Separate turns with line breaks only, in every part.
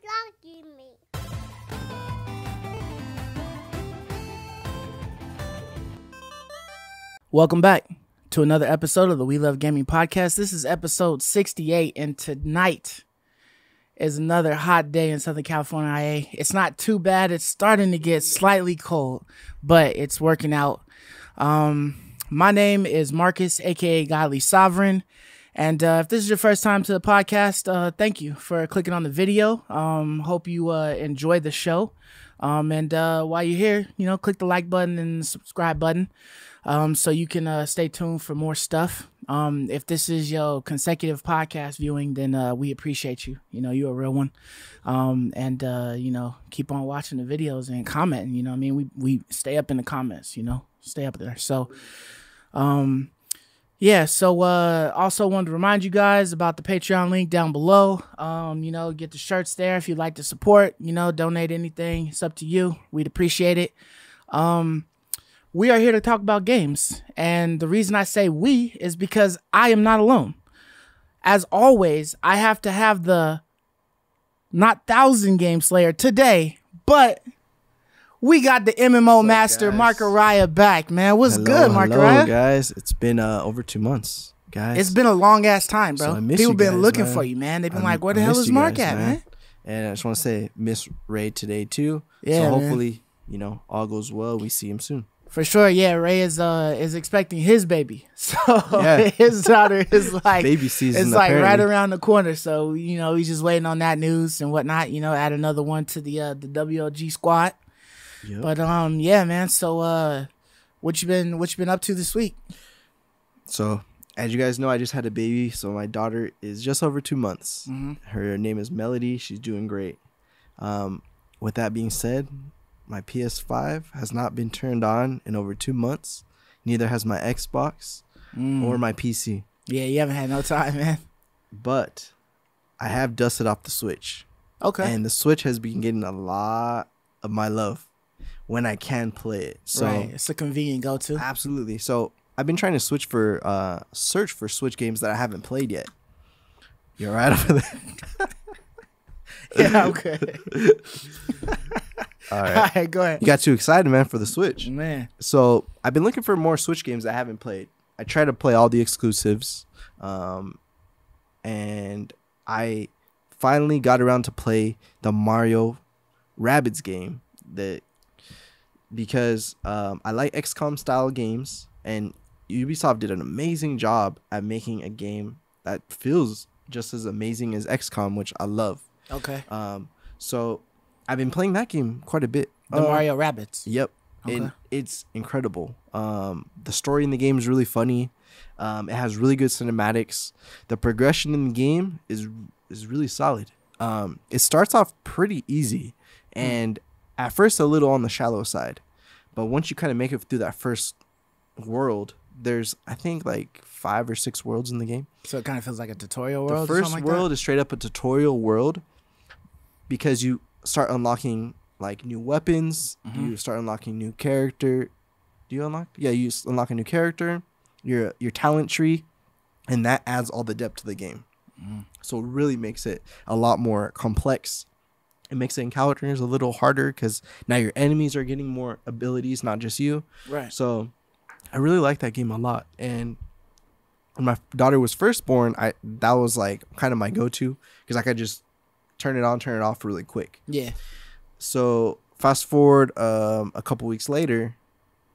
blocking me.
Welcome back to another episode of the We Love Gaming podcast. This is episode 68, and tonight is another hot day in Southern California, IA. It's not too bad. It's starting to get slightly cold, but it's working out. My name is Marcus, aka Godly Sovereign. And if this is your first time to the podcast, thank you for clicking on the video. Hope you enjoy the show. And while you're here, click the like button and the subscribe button so you can stay tuned for more stuff. If this is your consecutive podcast viewing, then we appreciate you. You're a real one. And keep on watching the videos and commenting. We stay up in the comments, stay up there. So, also wanted to remind you guys about the Patreon link down below. Get the shirts there if you'd like to support, donate anything. It's up to you. We'd appreciate it. We are here to talk about games. And the reason I say we is because I am not alone. As always, I have to have the not 1,000 game slayer today, but we got the MMO master, Markariah, back, man. What's good, Markariah?
Hello, guys. It's been over 2 months, guys.
It's been a long-ass time, bro.
So
People been looking for you, man. They've been like, where the hell is Mark at, man?
And I just want to say, miss Ray today, too.
Yeah,
so hopefully, all goes well. We see him soon.
For sure, yeah. Ray is expecting his baby, so his daughter is like
baby season.
It's like right around the corner. So he's just waiting on that news and whatnot. Add another one to the WLG squad. Yep. But yeah, man. So what you been up to this week?
So as you guys know, I just had a baby. So my daughter is just over 2 months. Mm-hmm. Her name is Melody. She's doing great. With that being said, my PS5 has not been turned on in over 2 months. Neither has my Xbox or my PC.
Yeah, you haven't had no time, man.
But I have dusted off the Switch.
Okay.
And the Switch has been getting a lot of my love when I can play it. So
right. It's a convenient go-to.
Absolutely. So I've been trying to search for Switch games that I haven't played yet. You're right over there.
Yeah, okay.
All right.
All right, go ahead.
You got too excited, man, for the Switch.
Man.
So I've been looking for more Switch games that I haven't played. I try to play all the exclusives. And I finally got around to play the Mario Rabbids game because I like XCOM style games, and Ubisoft did an amazing job at making a game that feels just as amazing as XCOM, which I love.
Okay.
So I've been playing that game quite a bit.
The Mario Rabbids.
Yep.
Okay.
And it's incredible. The story in the game is really funny. It has really good cinematics. The progression in the game is really solid. It starts off pretty easy and at first a little on the shallow side. But once you kind of make it through that first world, there's, I think, like 5 or 6 worlds in the game.
So it kind of feels like a tutorial world.
The first world is straight up a tutorial world because you start unlocking like new weapons. Mm-hmm. You start unlocking new character. Do you unlock? Yeah, you unlock a new character, your talent tree, and that adds all the depth to the game. Mm. So it really makes it a lot more complex. It makes the encounters a little harder because now your enemies are getting more abilities, not just you.
Right.
So I really like that game a lot. And when my daughter was first born, that was like kind of my go-to because I could just turn it on, turn it off really quick.
Yeah.
So fast forward a couple weeks later,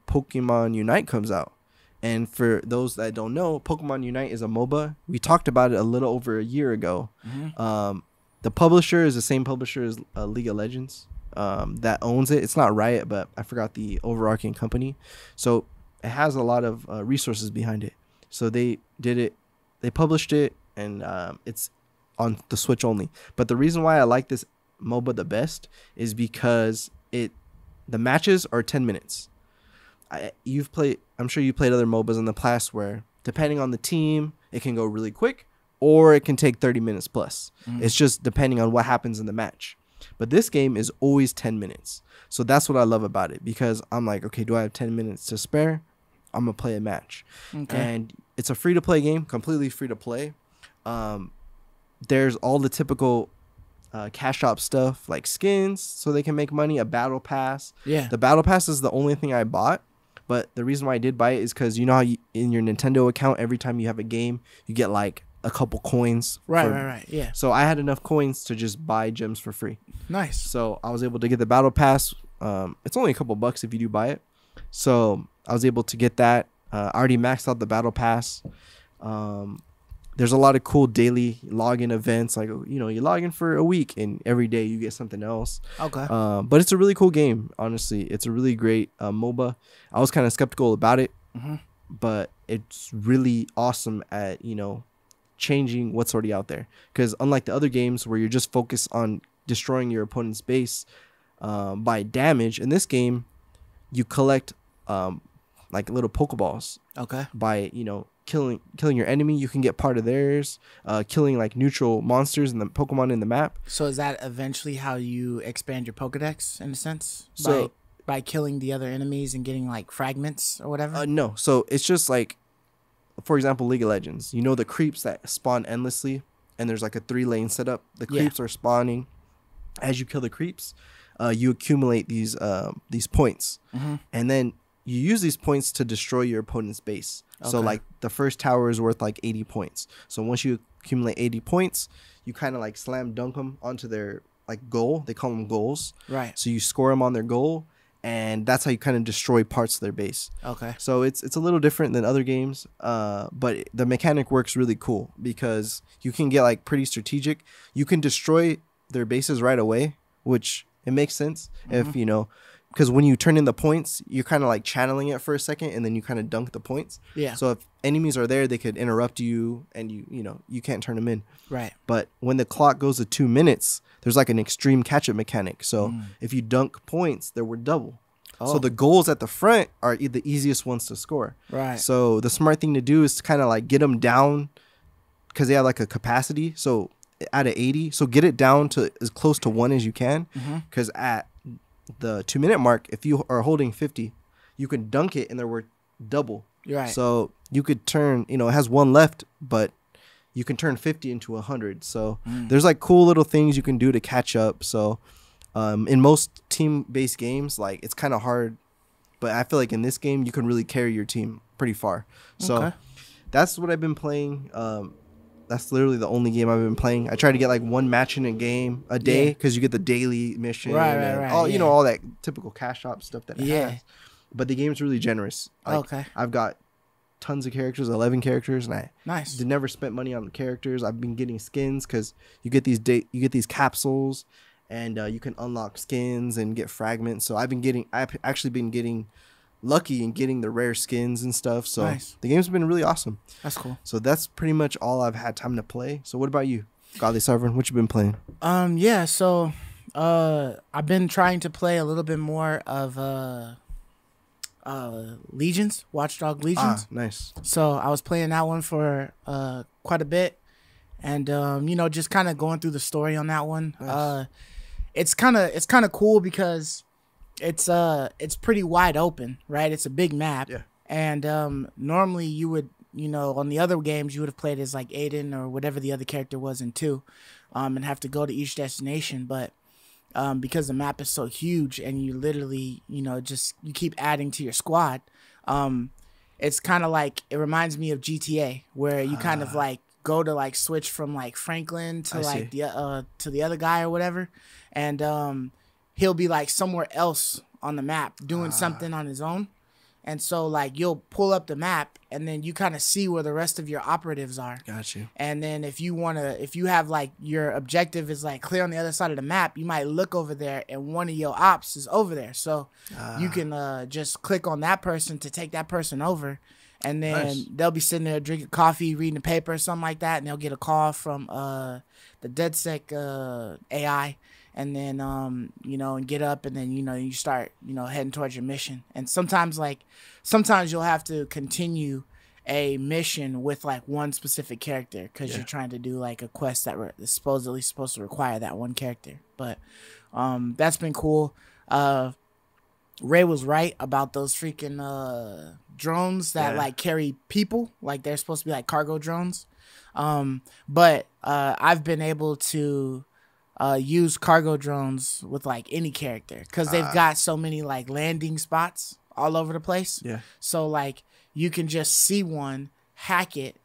Pokemon Unite comes out. And for those that don't know, Pokemon Unite is a MOBA. We talked about it a little over a year ago. Mm-hmm. The publisher is the same publisher as League of Legends that owns it. It's not Riot, but I forgot the overarching company. So it has a lot of resources behind it. So they did it. They published it, and it's on the Switch only. But the reason why I like this MOBA the best is because the matches are 10 minutes. I'm sure you played other MOBAs in the past where, depending on the team, it can go really quick or it can take 30 minutes plus. Mm. It's just depending on what happens in the match. But this game is always 10 minutes. So that's what I love about it, because I'm like, okay, do I have 10 minutes to spare? I'm going to play a match. Okay. And it's a free-to-play game, completely free to play. There's all the typical cash shop stuff like skins so they can make money, a battle pass.
Yeah.
The battle pass is the only thing I bought, but the reason why I did buy it is because you know how in your Nintendo account, every time you have a game, you get like a couple coins.
Right. Yeah.
So I had enough coins to just buy gems for free.
Nice.
So I was able to get the battle pass. It's only a couple bucks if you do buy it. So I was able to get that. I already maxed out the battle pass. There's a lot of cool daily login events. Like, you know, you log in for a week and every day you get something else.
Okay.
But it's a really cool game. Honestly, it's a really great MOBA. I was kind of skeptical about it, but it's really awesome at, you know, changing what's already out there. Because unlike the other games where you're just focused on destroying your opponent's base by damage, in this game, you collect like little Pokeballs.
Okay.
By, you know, killing your enemy, you can get part of theirs. Killing like neutral monsters and the Pokemon in the map.
So is that eventually how you expand your Pokedex in a sense?
So
by killing the other enemies and getting like fragments or whatever?
No. So it's just like, for example, League of Legends. You know the creeps that spawn endlessly, and there's like a 3-lane setup. The creeps are spawning. As you kill the creeps, you accumulate these points, and then you use these points to destroy your opponent's base. Okay. So like the first tower is worth like 80 points. So once you accumulate 80 points, you kind of like slam dunk them onto their like goal. They call them goals.
Right.
So you score them on their goal, and that's how you kind of destroy parts of their base.
Okay.
So it's a little different than other games, but the mechanic works really cool because you can get like pretty strategic. You can destroy their bases right away, which it makes sense if, you know, because when you turn in the points, you're kind of like channeling it for a second, and then you kind of dunk the points. Yeah. So if enemies are there, they could interrupt you, and you know, you can't turn them in. Right. But when the clock goes to 2 minutes, there's like an extreme catch-up mechanic. So if you dunk points, they were double. Oh. So the goals at the front are the easiest ones to score. Right. So the smart thing to do is to kind of like get them down, because they have like a capacity. So out of 80, so get it down to as close to 1 as you can, because at the 2-minute mark, if you are holding 50, you can dunk it and they're worth double. Right. So you could turn, you know, it has 1 left, but you can turn 50 into 100. So there's like cool little things you can do to catch up. So in most team-based games, like it's kind of hard, but I feel like in this game you can really carry your team pretty far. So that's what I've been playing. That's literally the only game I've been playing. I try to get like 1 match in a game a day, because you get the daily mission, right, all you know, all that typical cash shop stuff that it has. But the game's really generous. Like, I've got tons of characters, 11 characters, and I never spent money on the characters. I've been getting skins because you get these capsules, and you can unlock skins and get fragments. So I've actually been getting lucky in getting the rare skins and stuff. So the game's been really awesome. That's cool. So that's pretty much all I've had time to play. So what about you, Godly Sovereign? What you been playing?
Yeah, so I've been trying to play a little bit more of Legions, Watchdog Legions. Nice. So I was playing that one for quite a bit, and you know, just kind of going through the story on that one. Nice. It's kind of cool because it's pretty wide open, right? It's a big map. Yeah. And normally you would, you know, on the other games you would have played as like Aiden or whatever the other character was in 2, and have to go to each destination. But because the map is so huge and you literally, you know, you keep adding to your squad, it's kind of like, it reminds me of GTA, where you kind of like go to like switch from like Franklin to the other guy or whatever, and he'll be like somewhere else on the map doing something on his own. And so like you'll pull up the map and then you kind of see where the rest of your operatives are. Got you. And then if you have like your objective is like clear on the other side of the map, you might look over there and one of your ops is over there. So you can just click on that person to take that person over. And then they'll be sitting there drinking coffee, reading the paper or something like that. And they'll get a call from the DedSec AI. And then, you know, and get up and then, you know, you start, you know, heading towards your mission. And sometimes you'll have to continue a mission with like one specific character because you're trying to do like a quest that is supposedly supposed to require that one character. But that's been cool. Ray was right about those freaking drones that like carry people. Like they're supposed to be like cargo drones. But I've been able to use cargo drones with like any character because they've got so many like landing spots all over the place.
Yeah.
So like you can just see one, hack it,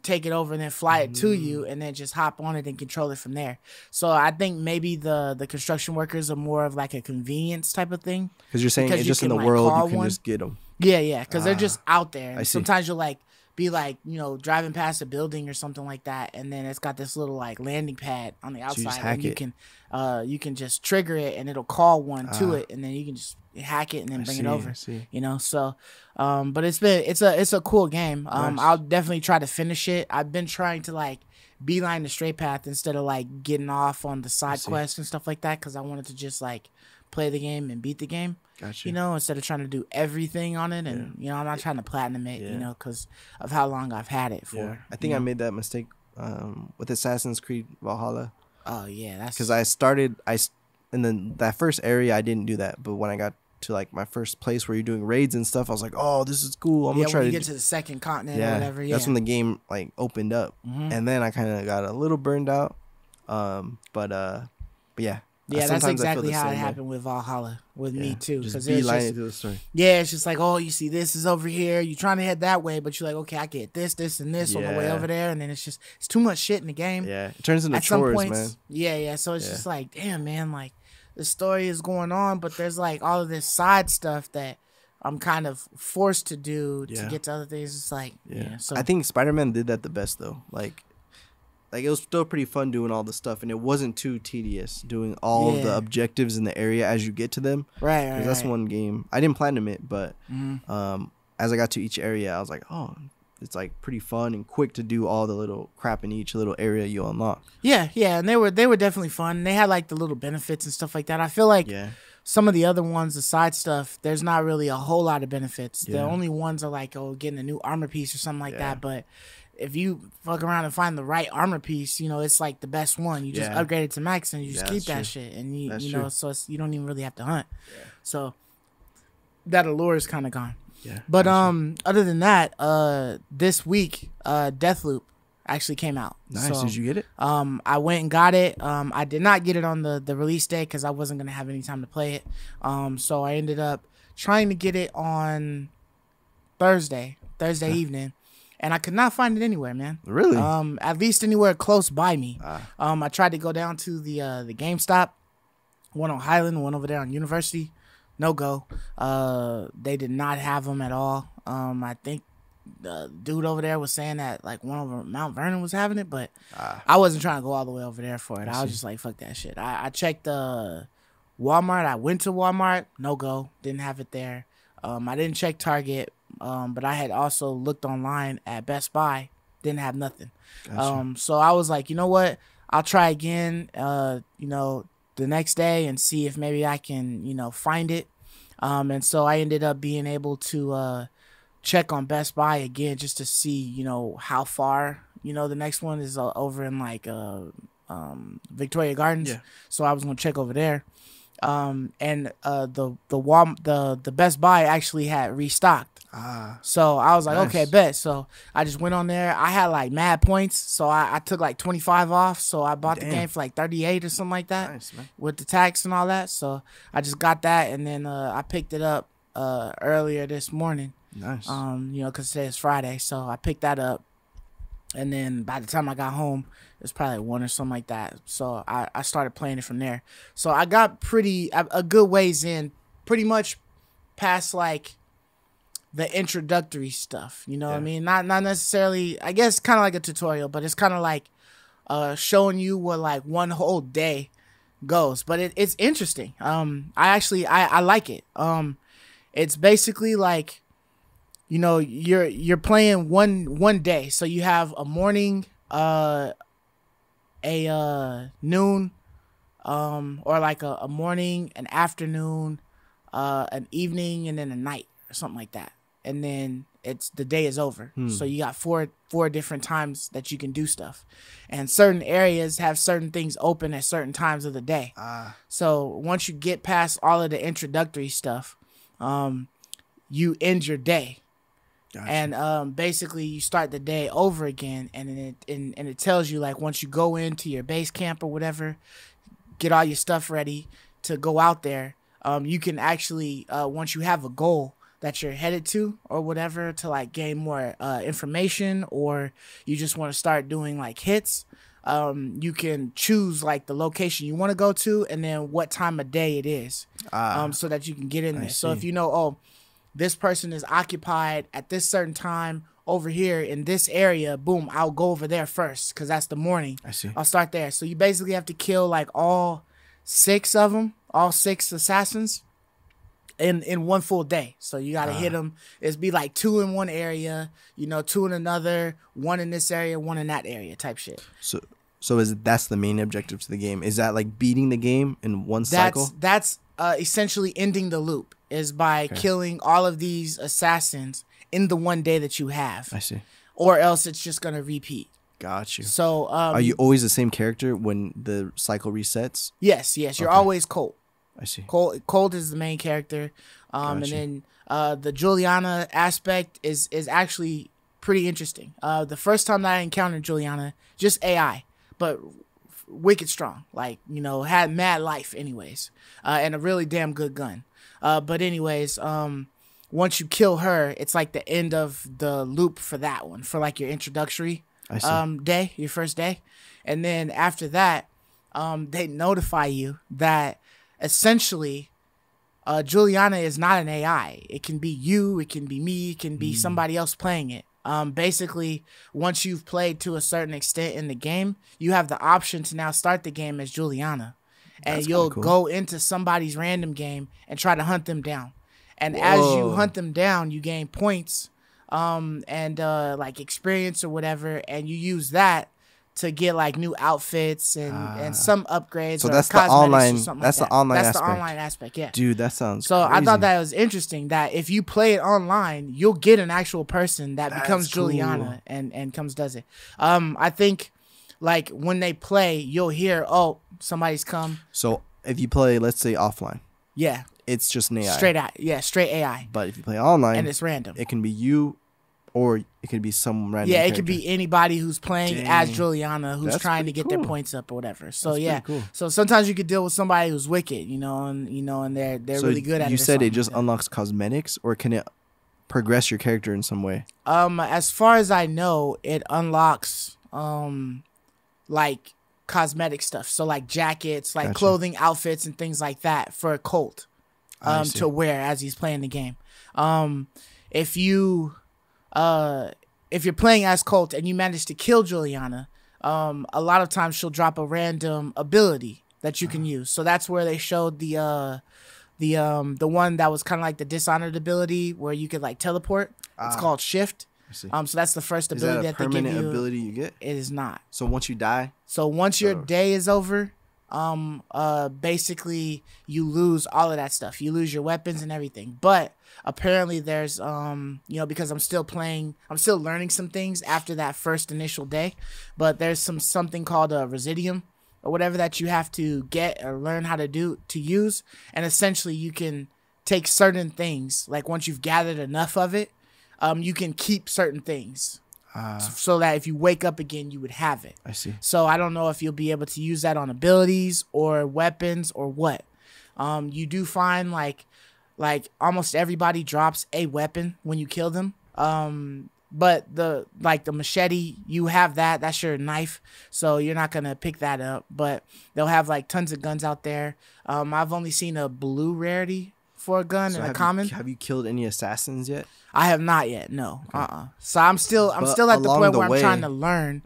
take it over, and then fly it to you, and then just hop on it and control it from there. So I think maybe the construction workers are more of like a convenience type of thing.
Because you're saying it's just in the
like,
world you can just get them.
Yeah, because they're just out there. And
see.
sometimes you'll like be like, you know, driving past a building or something like that, and then it's got this little like landing pad on the outside, and you can just trigger it, and it'll call one to it, and then you can just hack it and then bring it over. You know, so but it's a cool game.
Nice.
I'll definitely try to finish it. I've been trying to like beeline the straight path instead of like getting off on the side quests and stuff like that, because I wanted to just like play the game and beat the game.
Gotcha.
You know, instead of trying to do everything on it, and you know, I'm not trying to platinum it, you know, because of how long I've had it for.
Yeah. I think I made that mistake with Assassin's Creed Valhalla.
Oh yeah, that's
because I started in that first area I didn't do that, but when I got to like my first place where you're doing raids and stuff, I was like, oh, this is cool. I'm gonna try
when
to
get to the second continent or whatever. Yeah,
that's when the game like opened up, and then I kind of got a little burned out. But yeah.
Yeah, that's exactly how it happened with Valhalla with me too.
Just beeline to the story.
Yeah, it's just like, oh, you see, this is over here. You're trying to head that way, but you're like, okay, I get this, and this on the way over there, and then it's too much shit in the game.
Yeah, it turns into chores, man.
Yeah. So it's just like, damn, man, like the story is going on, but there's like all of this side stuff that I'm kind of forced to do to get to other things. It's like, so
I think Spider-Man did that the best though. Like it was still pretty fun doing all the stuff, and it wasn't too tedious doing all of the objectives in the area as you get to them.
Right.
That's one game I didn't platinum it, but as I got to each area, I was like, oh, it's like pretty fun and quick to do all the little crap in each little area you unlock.
Yeah, and they were definitely fun. They had like the little benefits and stuff like that. I feel like some of the other ones, the side stuff, there's not really a whole lot of benefits. The only ones are like, oh, getting a new armor piece or something like that, but if you fuck around and find the right armor piece, you know, it's like the best one. You just upgrade it to max and you just keep that shit. And you know, so you don't even really have to hunt. Yeah. So that allure is kind of gone. Yeah. But other than that, this week, Deathloop actually came out.
Nice.
So,
did you get it?
I went and got it. I did not get it on the release day because I wasn't gonna have any time to play it. So I ended up trying to get it on Thursday evening. And I could not find it anywhere, man.
Really?
At least anywhere close by me. I tried to go down to the GameStop, one on Highland, one over there on University. No go. They did not have them at all. I think the dude over there was saying that like one over Mount Vernon was having it, but I wasn't trying to go all the way over there for it. I was just like, fuck that shit. I checked Walmart. I went to Walmart. No go. Didn't have it there. I didn't check Target. But I had also looked online at Best Buy, didn't have nothing. Gotcha. So I was like, you know what? I'll try again, you know, the next day and see if maybe I can, you know, find it. And so I ended up being able to check on Best Buy again just to see, you know, how far, you know, the next one is over in like Victoria Gardens. Yeah. So I was going to check over there. And the Best Buy actually had restocked. So I was like, okay, bet. So I just went on there. I had like mad points, so I took like 25 off. So I bought the game for like 38 or something like that.
Nice, man.
With the tax and all that. So I just got that, and then I picked it up earlier this morning.
Nice.
You know, because today is Friday, so I picked that up, and then by the time I got home, it was probably like 1 or something like that. So I started playing it from there. So I got a good ways in, pretty much past like the introductory stuff, you know what I mean? Not necessarily, I guess kind of like a tutorial, but it's kind of like showing you what like one whole day goes. But it's interesting. I like it. It's basically like, you know, you're playing one day. So you have a morning, a noon, or like a morning, an afternoon, an evening, and then a night or something like that. And then the day is over. So you got four different times that you can do stuff, and certain areas have certain things open at certain times of the day. So once you get past all of the introductory stuff, you end your day. Gotcha. And basically you start the day over again, and it tells you like once you go into your base camp or whatever, get all your stuff ready to go out there, you can actually, once you have a goal that you're headed to or whatever, to like gain more information, or you just want to start doing like hits, you can choose like the location you want to go to and then what time of day it is, so that you can get in there. So if you know, oh, this person is occupied at this certain time over here in this area, boom, I'll go over there first because that's the morning.
I see.
I'll start there. So you basically have to kill like all 6 of them, all 6 assassins in one full day. So you got to hit them. It's be like 2 in one area, you know, 2 in another, 1 in this area, 1 in that area type shit.
So that's the main objective to the game? Is that like beating the game in one cycle?
That's essentially ending the loop, is by killing all of these assassins in the one day that you have.
I see. Or
else it's just going to repeat.
Got you.
So
are you always the same character when the cycle resets?
Yes. You're always Colt.
I see.
Colt is the main character. And then the Juliana aspect is actually pretty interesting. The first time that I encountered Juliana, just AI, but wicked strong. Like, you know, had mad life anyways. And a really damn good gun. But anyways, once you kill her, it's like the end of the loop for that one, for like your introductory day, your first day. And then after that, they notify you that essentially Juliana is not an AI. It can be you, it can be me, it can be somebody else playing it. Basically, once you've played to a certain extent in the game, you have the option to now start the game as Juliana. And you'll go into somebody's random game and try to hunt them down. And as you hunt them down, you gain points and like experience or whatever, and you use that to get like new outfits and some upgrades.
So
or
that's the online.
That's
the online
that's
aspect.
the online aspect. Yeah,
dude, that sounds.
So
crazy.
I thought that was interesting. That if you play it online, you'll get an actual person that becomes Juliana and comes does it. I think like when they play, you'll hear, oh, somebody's come.
So if you play, let's say offline,
yeah,
it's just an AI.
Straight AI.
But if you play online,
and it's random,
it can be you. Or it could be some random
character.
It
could be anybody who's playing as Juliana, who's trying to get their points up or whatever. So
that's cool.
So sometimes you could deal with somebody who's wicked, and they're really good at it.
You said it just unlocks cosmetics, or can it progress your character in some way?
As far as I know, it unlocks like cosmetic stuff. So like jackets, like clothing, outfits, and things like that for a Colt to wear as he's playing the game. If you're playing as Colt and you manage to kill Juliana, a lot of times she'll drop a random ability that you can use. So that's where they showed the one that was kind of like the Dishonored ability where you could like teleport. It's called Shift. So that's the first ability that they give you. Is that a permanent
ability you get?
It is not.
So once you die?
So once your day is over, basically you lose all of that stuff. You lose your weapons and everything. But apparently there's because I'm still learning some things after that first initial day, but there's something called a residium or whatever that you have to get or learn how to use, and essentially you can take certain things, like once you've gathered enough of it, you can keep certain things. So that if you wake up again, you would have it.
I see.
So I don't know if you'll be able to use that on abilities or weapons or what. You do find like almost everybody drops a weapon when you kill them. But the machete, you have that's your knife, so you're not gonna pick that up. But they'll have like tons of guns out there. I've only seen a blue rarity for a gun and a common.
Have you killed any assassins yet?
I have not yet. No. Okay. So I'm still at the point where I'm trying to learn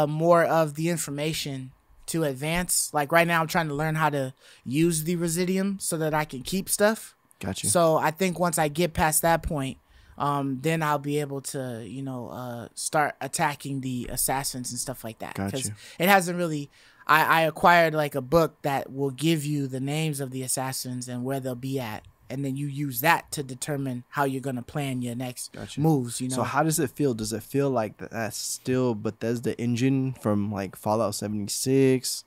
more of the information to advance. Like right now I'm trying to learn how to use the residium so that I can keep stuff.
Gotcha.
So I think once I get past that point, then I'll be able to, start attacking the assassins and stuff like that. Because it hasn't really. I acquired like a book that will give you the names of the assassins and where they'll be at, and then you use that to determine how you're gonna plan your next moves.
So how does it feel? Does it feel like that's still Bethesda engine from like Fallout 76?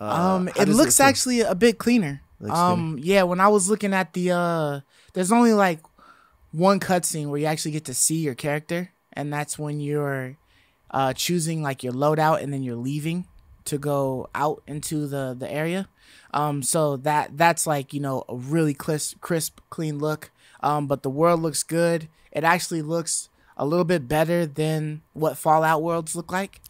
It looks actually a bit cleaner. Yeah, when I was looking at there's only like one cutscene where you actually get to see your character, and that's when you're choosing like your loadout and then you're leaving to go out into the area. So that's like, you know, a really crisp, clean look. But the world looks good. It actually looks a little bit better than what Fallout worlds look like.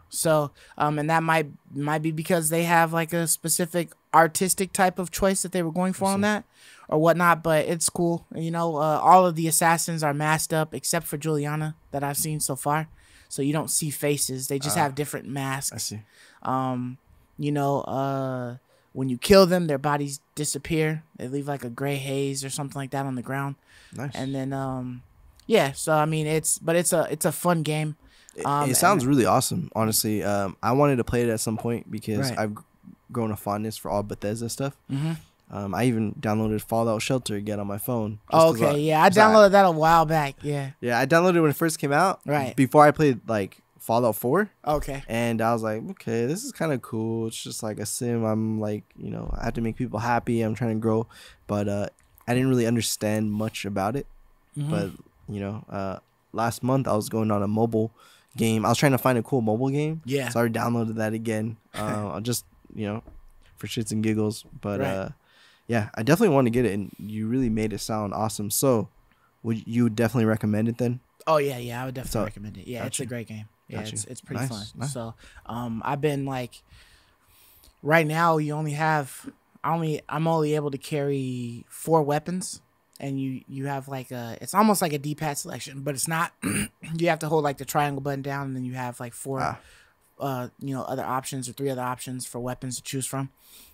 So, and that might be because they have like a specific artistic type of choice that they were going for on that or whatnot, but it's cool. You know, all of the assassins are masked up except for Juliana that I've seen so far. So you don't see faces. They just have different masks. I see. You know, when you kill them, their bodies disappear. They leave like a gray haze or something like that on the ground. Nice. And then, yeah, so I mean, it's a fun game.
It sounds really awesome, honestly. I wanted to play it at some point because I've grown a fondness for all Bethesda stuff. I even downloaded Fallout Shelter again on my phone.
Okay, yeah, I downloaded that a while back. Yeah,
I downloaded it when it first came out.
Right
before I played like Fallout 4.
Okay,
and I was like, okay, this is kind of cool. It's just like a sim. I'm like, you know, I have to make people happy. I'm trying to grow, but I didn't really understand much about it. But you know, last month I was going on a mobile game. I was trying to find a cool mobile game. Yeah. So I downloaded that again. Just, you know, for shits and giggles. But yeah, I definitely want to get it, and you really made it sound awesome. So would you definitely recommend it then?
Oh yeah, I would definitely recommend it. Yeah, it's a great game. Yeah, it's pretty fun. Nice. So I've been like, right now you only have I'm only able to carry 4 weapons. And you have like it's almost like a D-pad selection, but it's not. You have to hold like the triangle button down, and then you have like 4, you know, other options or 3 other options for weapons to choose from.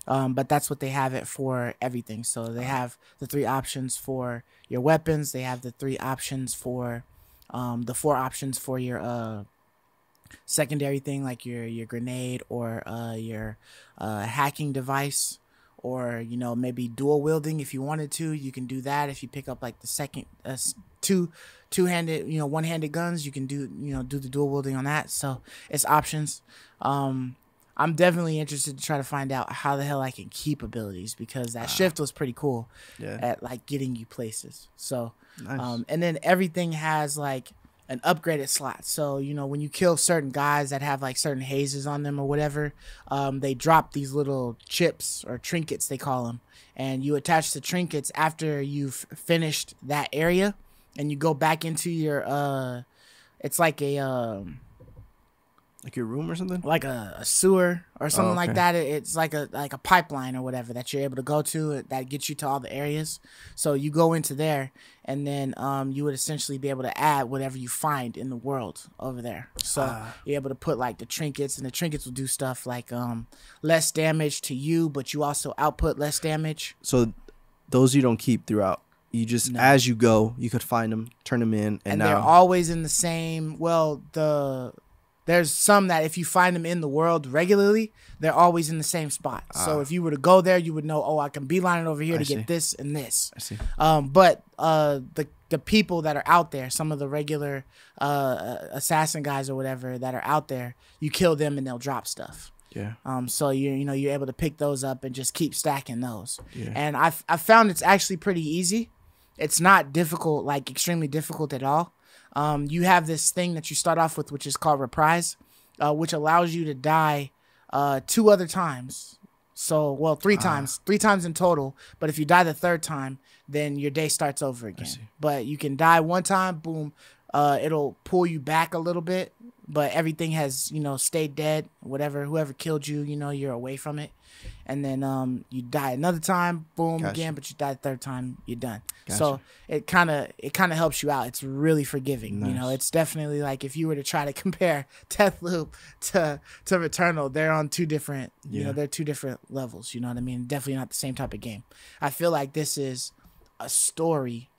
But that's what they have it for everything. So they have the 3 options for your weapons. They have the 3 options for the 4 options for your secondary thing, like your grenade or your hacking device. Or, you know, maybe dual wielding if you wanted to. You can do that if you pick up like the second two-handed, you know, one-handed guns. You can do the dual wielding on that. So it's options. I'm definitely interested to try to find out how the hell I can keep abilities, because that shift was pretty cool at like getting you places. So nice. And then everything has like an upgraded slot. So, you know, when you kill certain guys that have like certain hazes on them or whatever, they drop these little chips or trinkets, they call them. And you attach the trinkets after you've finished that area, and you go back into your, it's like a,
like your room or something?
Like a sewer or something like that. It's like a pipeline or whatever that you're able to go to that gets you to all the areas. So you go into there, and then you would essentially be able to add whatever you find in the world over there. So you're able to put like the trinkets, and the trinkets will do stuff like less damage to you, but you also output less damage. So
those you don't keep throughout. You just, as you go, you could find them, turn them in, and now
they're always in the same. Well, there's some that if you find them in the world regularly, they're always in the same spot. So if you were to go there, you would know, oh, I can beeline it over here to get this and this. I see. But the people that are out there, some of the regular assassin guys or whatever that are out there, you kill them and they'll drop stuff. Yeah. So you're able to pick those up and just keep stacking those. Yeah. And I found it's actually pretty easy. It's not difficult, like extremely difficult at all. You have this thing that you start off with, which is called Reprise, which allows you to die 2 other times. So, well, 3 times. 3 times in total. But if you die the 3rd time, then your day starts over again. But you can die 1 time, boom. It'll pull you back a little bit, but everything has, stayed dead. Whoever killed you, you're away from it. And then you die another time, boom, again, but you die the 3rd time, you're done. So it kind of helps you out. It's really forgiving. Nice. It's definitely like if you were to try to compare Deathloop to Returnal, they're on 2 different, they're 2 different levels. You know what I mean? Definitely not the same type of game. I feel like this is a story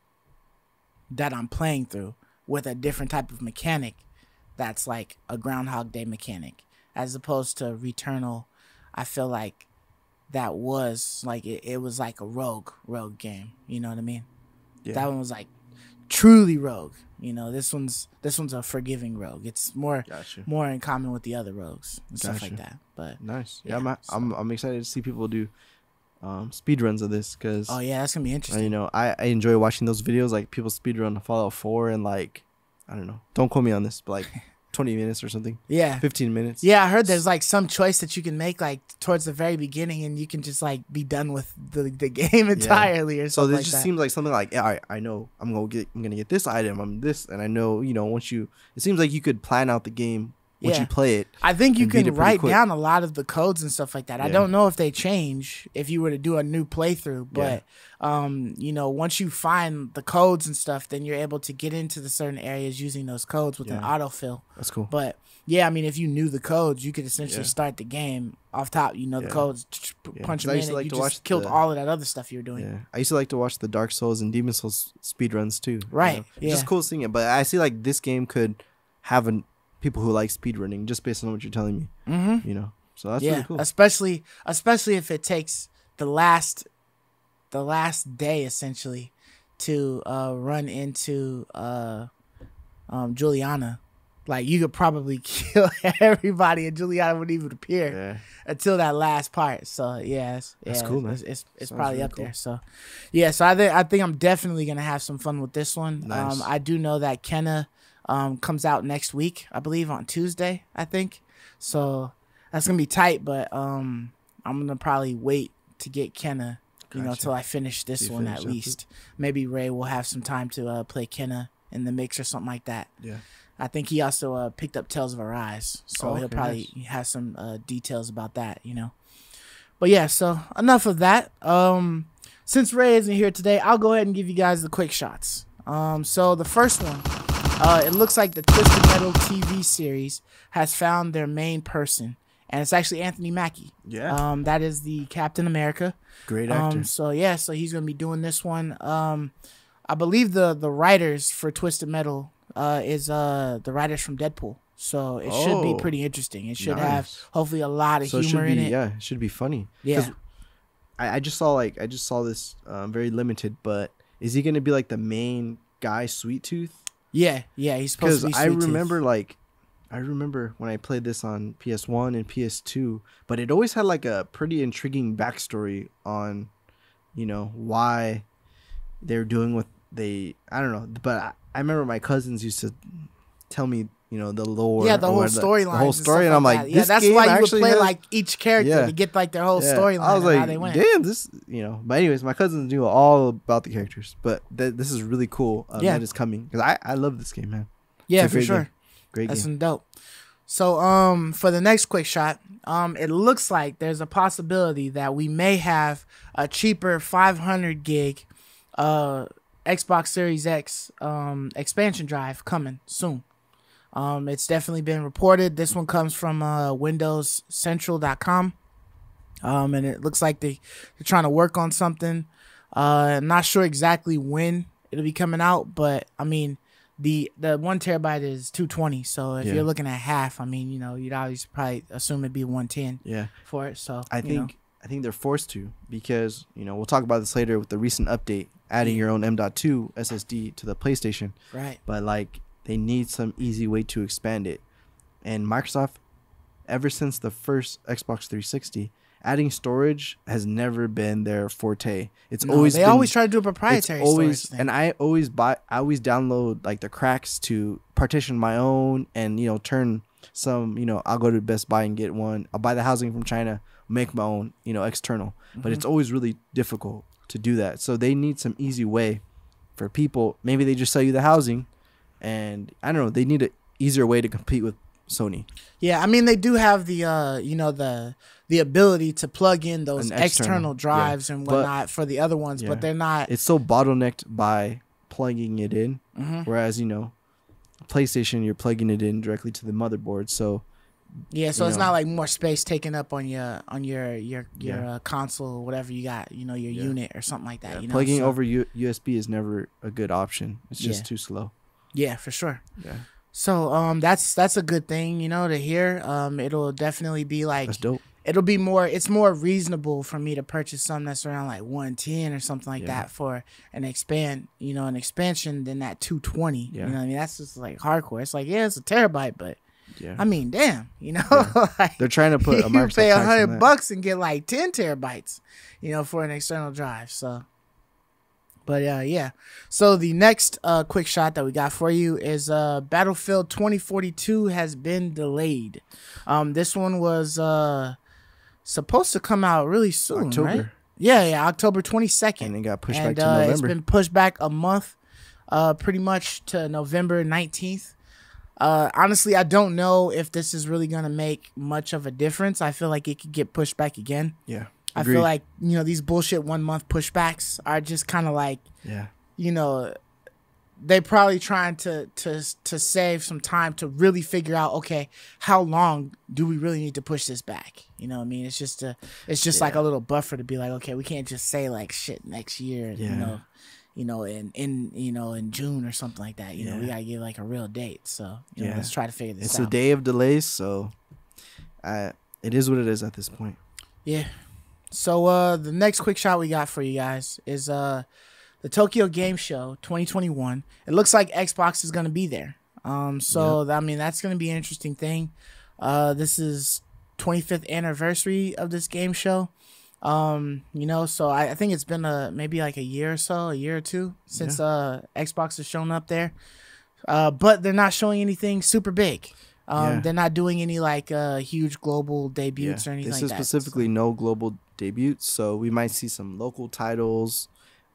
that I'm playing through with a different type of mechanic that's like a Groundhog Day mechanic, as opposed to Returnal. I feel like that was like it was like a rogue game. You know what I mean? Yeah. That one was like truly rogue. This one's a forgiving rogue. It's more in common with the other rogues and stuff like that. But
nice. Yeah, I'm excited to see people do speed runs of this, because
that's gonna be interesting.
I enjoy watching those videos, like people speed run Fallout 4, and like, I don't know, don't quote me on this, but like 20 minutes or something.
Yeah.
15 minutes.
Yeah, I heard there's like some choice that you can make like towards the very beginning, and you can just like be done with the game entirely or something. So
this just seems like something like, yeah, I know I'm gonna get this item, and I know, once it seems like you could plan out the game once you play it.
I think you can write down a lot of the codes and stuff like that. I don't know if they change if you were to do a new playthrough, but once you find the codes and stuff, then you're able to get into the certain areas using those codes with an autofill.
That's cool.
But yeah, I mean, if you knew the codes, you could essentially start the game off top. The codes, punch them in, and you just killed all of that other stuff you were doing.
Yeah, I used to like to watch the Dark Souls and Demon Souls speedruns too.
Right.
It's just cool seeing it. But I see like this game could have people who like speedrunning just based on what you're telling me. Mm-hmm. So that's really cool. Especially
if it takes the last day essentially to run into Juliana. Like, you could probably kill everybody and Juliana wouldn't even appear until that last part. So that's
cool, man.
It's probably really up there. So so I think I'm definitely gonna have some fun with this one.
Nice.
I do know that Kenna comes out next week, I believe on Tuesday, I think. So that's gonna be tight, but I'm gonna probably wait to get Kenna, till I finish this one at least. Maybe Ray will have some time to play Kenna in the mix or something like that. Yeah. I think he also picked up Tales of Arise, so he'll probably have some details about that, But yeah, so enough of that. Since Ray isn't here today, I'll go ahead and give you guys the quick shots. So the first one, it looks like the Twisted Metal TV series has found their main person, and it's actually Anthony Mackie.
Yeah.
That is the Captain America.
Great actor.
So he's gonna be doing this one. I believe the writers for Twisted Metal is the writers from Deadpool, so it should be pretty interesting. It should have hopefully a lot of humor in it.
Yeah, it should be funny.
Yeah,
I just saw this very limited, but is he gonna be like the main guy, Sweet Tooth?
Yeah, he's supposed to be Sweet Tooth.
I remember when I played this on PS1 and PS2, but it always had like a pretty intriguing backstory on, why they're doing what I don't know, but I remember my cousins used to tell me, the lore.
Yeah, the whole storyline.
The whole story, and I'm like,
yeah, that's why you would play like each character to get like their whole storyline. I was like, how they went.
Damn, this, But anyways, my cousins knew all about the characters, but this is really cool that it's coming, because I love this game, man.
Yeah, for sure.
Great game.
That's some dope. So for the next quick shot, it looks like there's a possibility that we may have a cheaper 500 gig Xbox Series X expansion drive coming soon. It's definitely been reported. This one comes from WindowsCentral.com, and it looks like they're trying to work on something. I'm not sure exactly when it'll be coming out, but I mean, the 1 terabyte is 220. So if you're looking at half, I mean, you'd always probably assume it'd be 110 for it. So
I think they're forced to, because we'll talk about this later with the recent update adding your own M.2 SSD to the PlayStation.
Right.
But like, they need some easy way to expand it. And Microsoft, ever since the first Xbox 360, adding storage has never been their forte. They always
try to do a proprietary storage thing.
And I always download like the cracks to partition my own, and turn some, I'll go to Best Buy and get one. I'll buy the housing from China, make my own, external. But it's always really difficult to do that. So they need some easy way for people. Maybe they just sell you the housing, and I don't know, they need an easier way to compete with Sony.
Yeah, I mean, they do have the the ability to plug in those external drives and whatnot for the other ones, but they're not.
It's so bottlenecked by plugging it in, whereas PlayStation, you're plugging it in directly to the motherboard. So
it's not like more space taken up on your console or whatever you got, your unit or something like that.
Plugging over USB is never a good option. It's just too slow.
Yeah, for sure.
Yeah.
So that's a good thing, to hear. It'll definitely be like,
that's dope.
It's more reasonable for me to purchase something that's around like 110 or something like that for an expansion than that 220.
Yeah.
I mean, that's just like hardcore. It's like, it's a terabyte, but I mean, damn,
like, they're trying to put a
you pay $100 and get like 10 terabytes, for an external drive. So But yeah. So the next quick shot that we got for you is Battlefield 2042 has been delayed. This one was supposed to come out really soon,
October.
right? Yeah, October 22nd.
And it got pushed back to November.
It's been pushed back a month, pretty much to November 19th. Honestly, I don't know if this is really going to make much of a difference. I feel like it could get pushed back again.
Yeah.
I feel like, these bullshit 1 month pushbacks are just kind of like, they probably trying to save some time to really figure out, okay, how long do we really need to push this back? You know what I mean? It's just like a little buffer to be like, okay, we can't just say like shit next year, in June or something like that. You know, we gotta give like a real date. So let's try to figure this out.
It's a day of delays, so it is what it is at this point. Yeah.
So the next quick shot we got for you guys is the Tokyo Game Show 2021. It looks like Xbox is gonna be there. I mean, that's gonna be an interesting thing. This is 25th anniversary of this game show. So I think it's been maybe like a year or two since Xbox has shown up there. But they're not showing anything super big. They're not doing any like huge global debuts or anything like that.
This is specifically no global debuts, so we might see some local titles.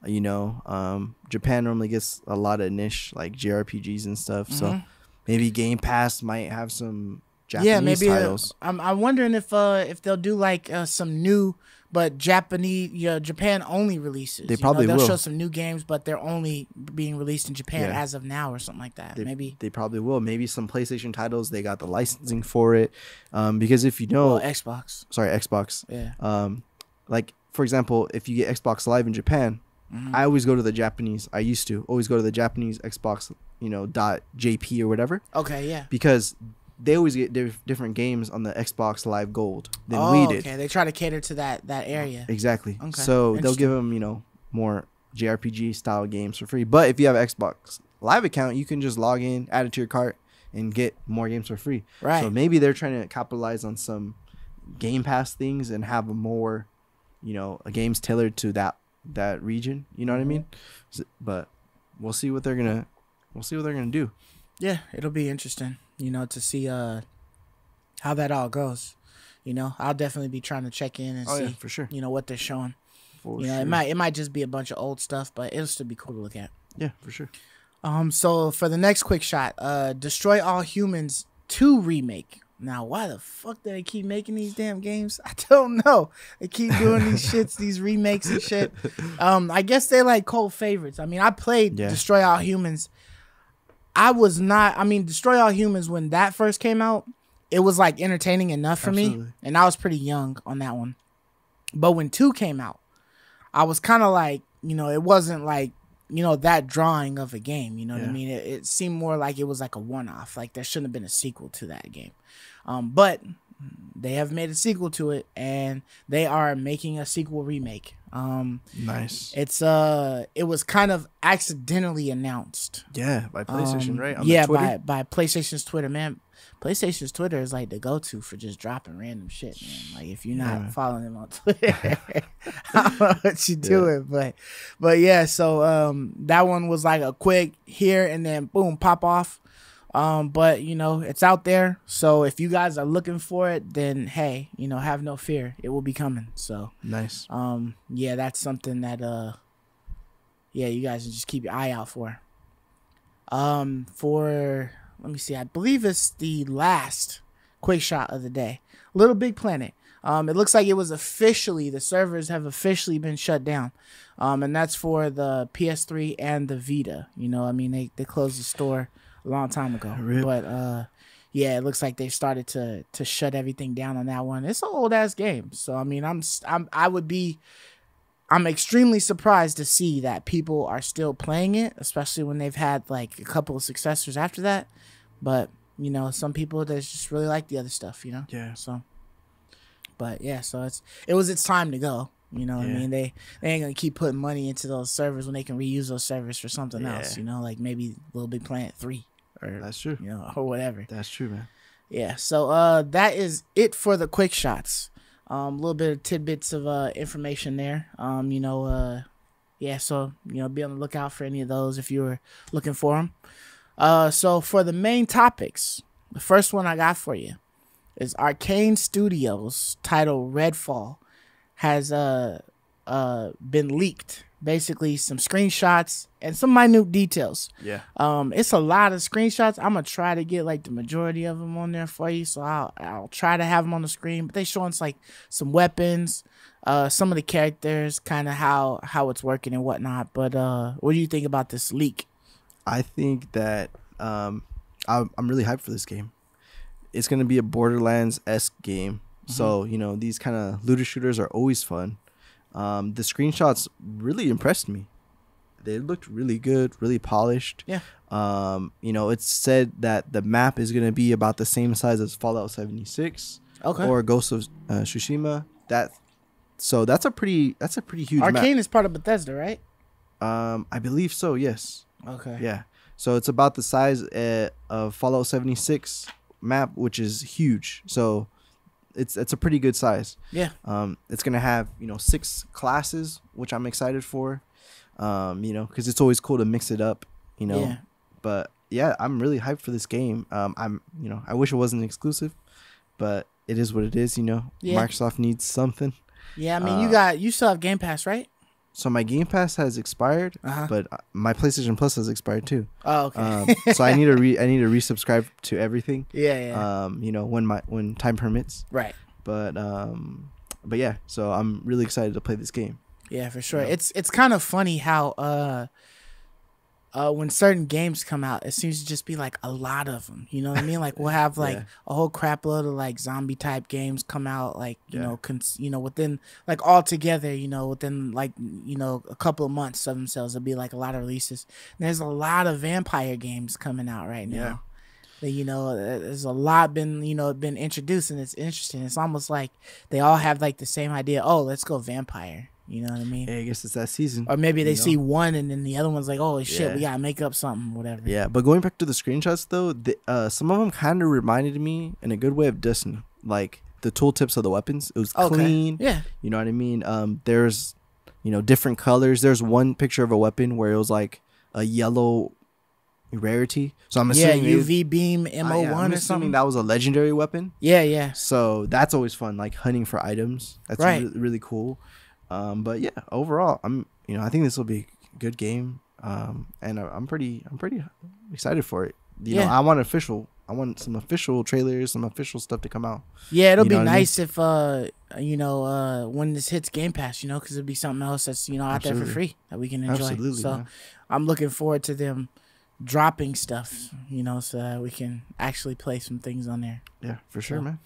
Japan normally gets a lot of niche like JRPGs and stuff, so maybe Game Pass might have some Japanese titles.
I'm wondering if they'll do like some new but Japan only releases.
They probably
they'll
will
show some new games, but they're only being released in Japan as of now or something like that.
They probably will. Maybe some PlayStation titles, they got the licensing for it. Because if you know, Xbox.
Yeah.
Like for example, if you get Xbox Live in Japan, I always go to the Japanese. I used to always go to the Japanese Xbox, .jp or whatever.
Okay, yeah.
Because they always get different games on the Xbox Live Gold than we did.
Okay, they try to cater to that area.
Exactly. Okay. So they'll give them, more JRPG style games for free. But if you have an Xbox Live account, you can just log in, add it to your cart, and get more games for free.
Right.
So maybe they're trying to capitalize on some Game Pass things and have a more, games tailored to that region. You know what I mean? But we'll see what they're gonna do.
Yeah, it'll be interesting, to see how that all goes. I'll definitely be trying to check in and see,
for sure.
What they're showing.
For sure.
It might just be a bunch of old stuff, but it'll still be cool to look at.
Yeah, for sure.
So for the next quick shot, Destroy All Humans 2 remake. Now, why the fuck do they keep making these damn games? I don't know. They keep doing these remakes and shit. I guess they're like cult favorites. I mean, I played Destroy All Humans. Destroy All Humans, when that first came out, it was like entertaining enough for me. And I was pretty young on that one. But when 2 came out, I was kind of like, it wasn't like, that drawing of a game. You know what I mean? It seemed more like it was like a one-off. Like there shouldn't have been a sequel to that game. But they have made a sequel to it, and they are making a sequel remake.
Nice.
It was kind of accidentally announced.
Yeah, by PlayStation, right?
By PlayStation's Twitter, man. PlayStation's Twitter is like the go-to for just dropping random shit, man. Like if you're not following them on Twitter, I don't know what you're doing, but yeah. So that one was like a quick here and then boom, pop off. But it's out there. So if you guys are looking for it, then hey, have no fear, it will be coming. So
nice.
That's something that you guys can just keep your eye out for. Let me see. I believe it's the last quick shot of the day. Little Big Planet. It looks like it was the servers have officially been shut down. And that's for the PS3 and the Vita. They closed the store a long time ago.
Rip.
But it looks like they've started to shut everything down on that one. It's an old ass game. So I'm extremely surprised to see that people are still playing it, especially when they've had like a couple of successors after that. But some people that just really like the other stuff.
Yeah.
So, but yeah, so it was its time to go. What I mean? They ain't gonna keep putting money into those servers when they can reuse those servers for something else. Like maybe Little Big Planet 3 or
that's true.
Or whatever.
That's true, man.
Yeah. So that is it for the quick shots. A little bit of tidbits of information there. Yeah, so, be on the lookout for any of those if you were looking for them. So for the main topics, the first one I got for you is Arkane Studios' title Redfall has been leaked. Basically, some screenshots and some minute details.
Yeah.
It's a lot of screenshots. I'm gonna try to get like the majority of them on there for you. So I'll try to have them on the screen. But they showing us like some weapons, some of the characters, kind of how it's working and whatnot. But what do you think about this leak?
I think that I'm really hyped for this game. It's gonna be a Borderlands-esque game. So these kind of looter shooters are always fun. The screenshots really impressed me. They looked really good, really polished.
Yeah.
It's said that the map is gonna be about the same size as Fallout 76.
Okay.
Or Ghost of Tsushima. So that's a pretty huge map.
Arkane is part of Bethesda, right?
I believe so. Yes.
Okay.
Yeah. So it's about the size of Fallout 76 map, which is huge. So it's a pretty good size.
Yeah.
It's gonna have 6 classes, which I'm excited for. Because it's always cool to mix it up.
Yeah.
But yeah, I'm really hyped for this game. I wish it wasn't exclusive, but it is what it is.
Yeah.
Microsoft needs something.
Yeah, I mean, you still have Game Pass, right?
So my Game Pass has expired, but my PlayStation Plus has expired too.
Oh, okay.
So I need to resubscribe to everything.
Yeah.
When time permits.
Right.
But yeah. So I'm really excited to play this game.
Yeah, for sure. It's kind of funny how when certain games come out, it seems to just be like a lot of them. You know what I mean? Like we'll have like a whole crap load of like zombie type games come out, like within like all together, within like a couple of months of themselves. It'll be like a lot of releases. And there's a lot of vampire games coming out right now. There's a lot been introduced, and it's interesting. It's almost like they all have like the same idea. Oh, let's go vampire. You know what I mean?
Yeah, I guess it's that season.
Or maybe they see one and then the other one's like, oh shit, we gotta make up something, whatever.
Yeah, but going back to the screenshots though, some of them kind of reminded me in a good way of Destiny. Like the tooltips of the weapons, it was clean.
Yeah,
you know what I mean. There's different colors. There's one picture of a weapon where it was like a yellow rarity. So I'm assuming
UV beam MO1
I'm
or something.
That was a legendary weapon.
Yeah.
So that's always fun, like hunting for items. That's really, really cool. But yeah, overall, I think this will be a good game. And I'm pretty excited for it. I want some official trailers, some official stuff to come out.
Yeah, it'll be nice if when this hits Game Pass, because it'll be something else that's out there for free that we can enjoy.
Absolutely,
so
man. I'm
looking forward to them dropping stuff, so that we can actually play some things on there.
Yeah, for sure, man.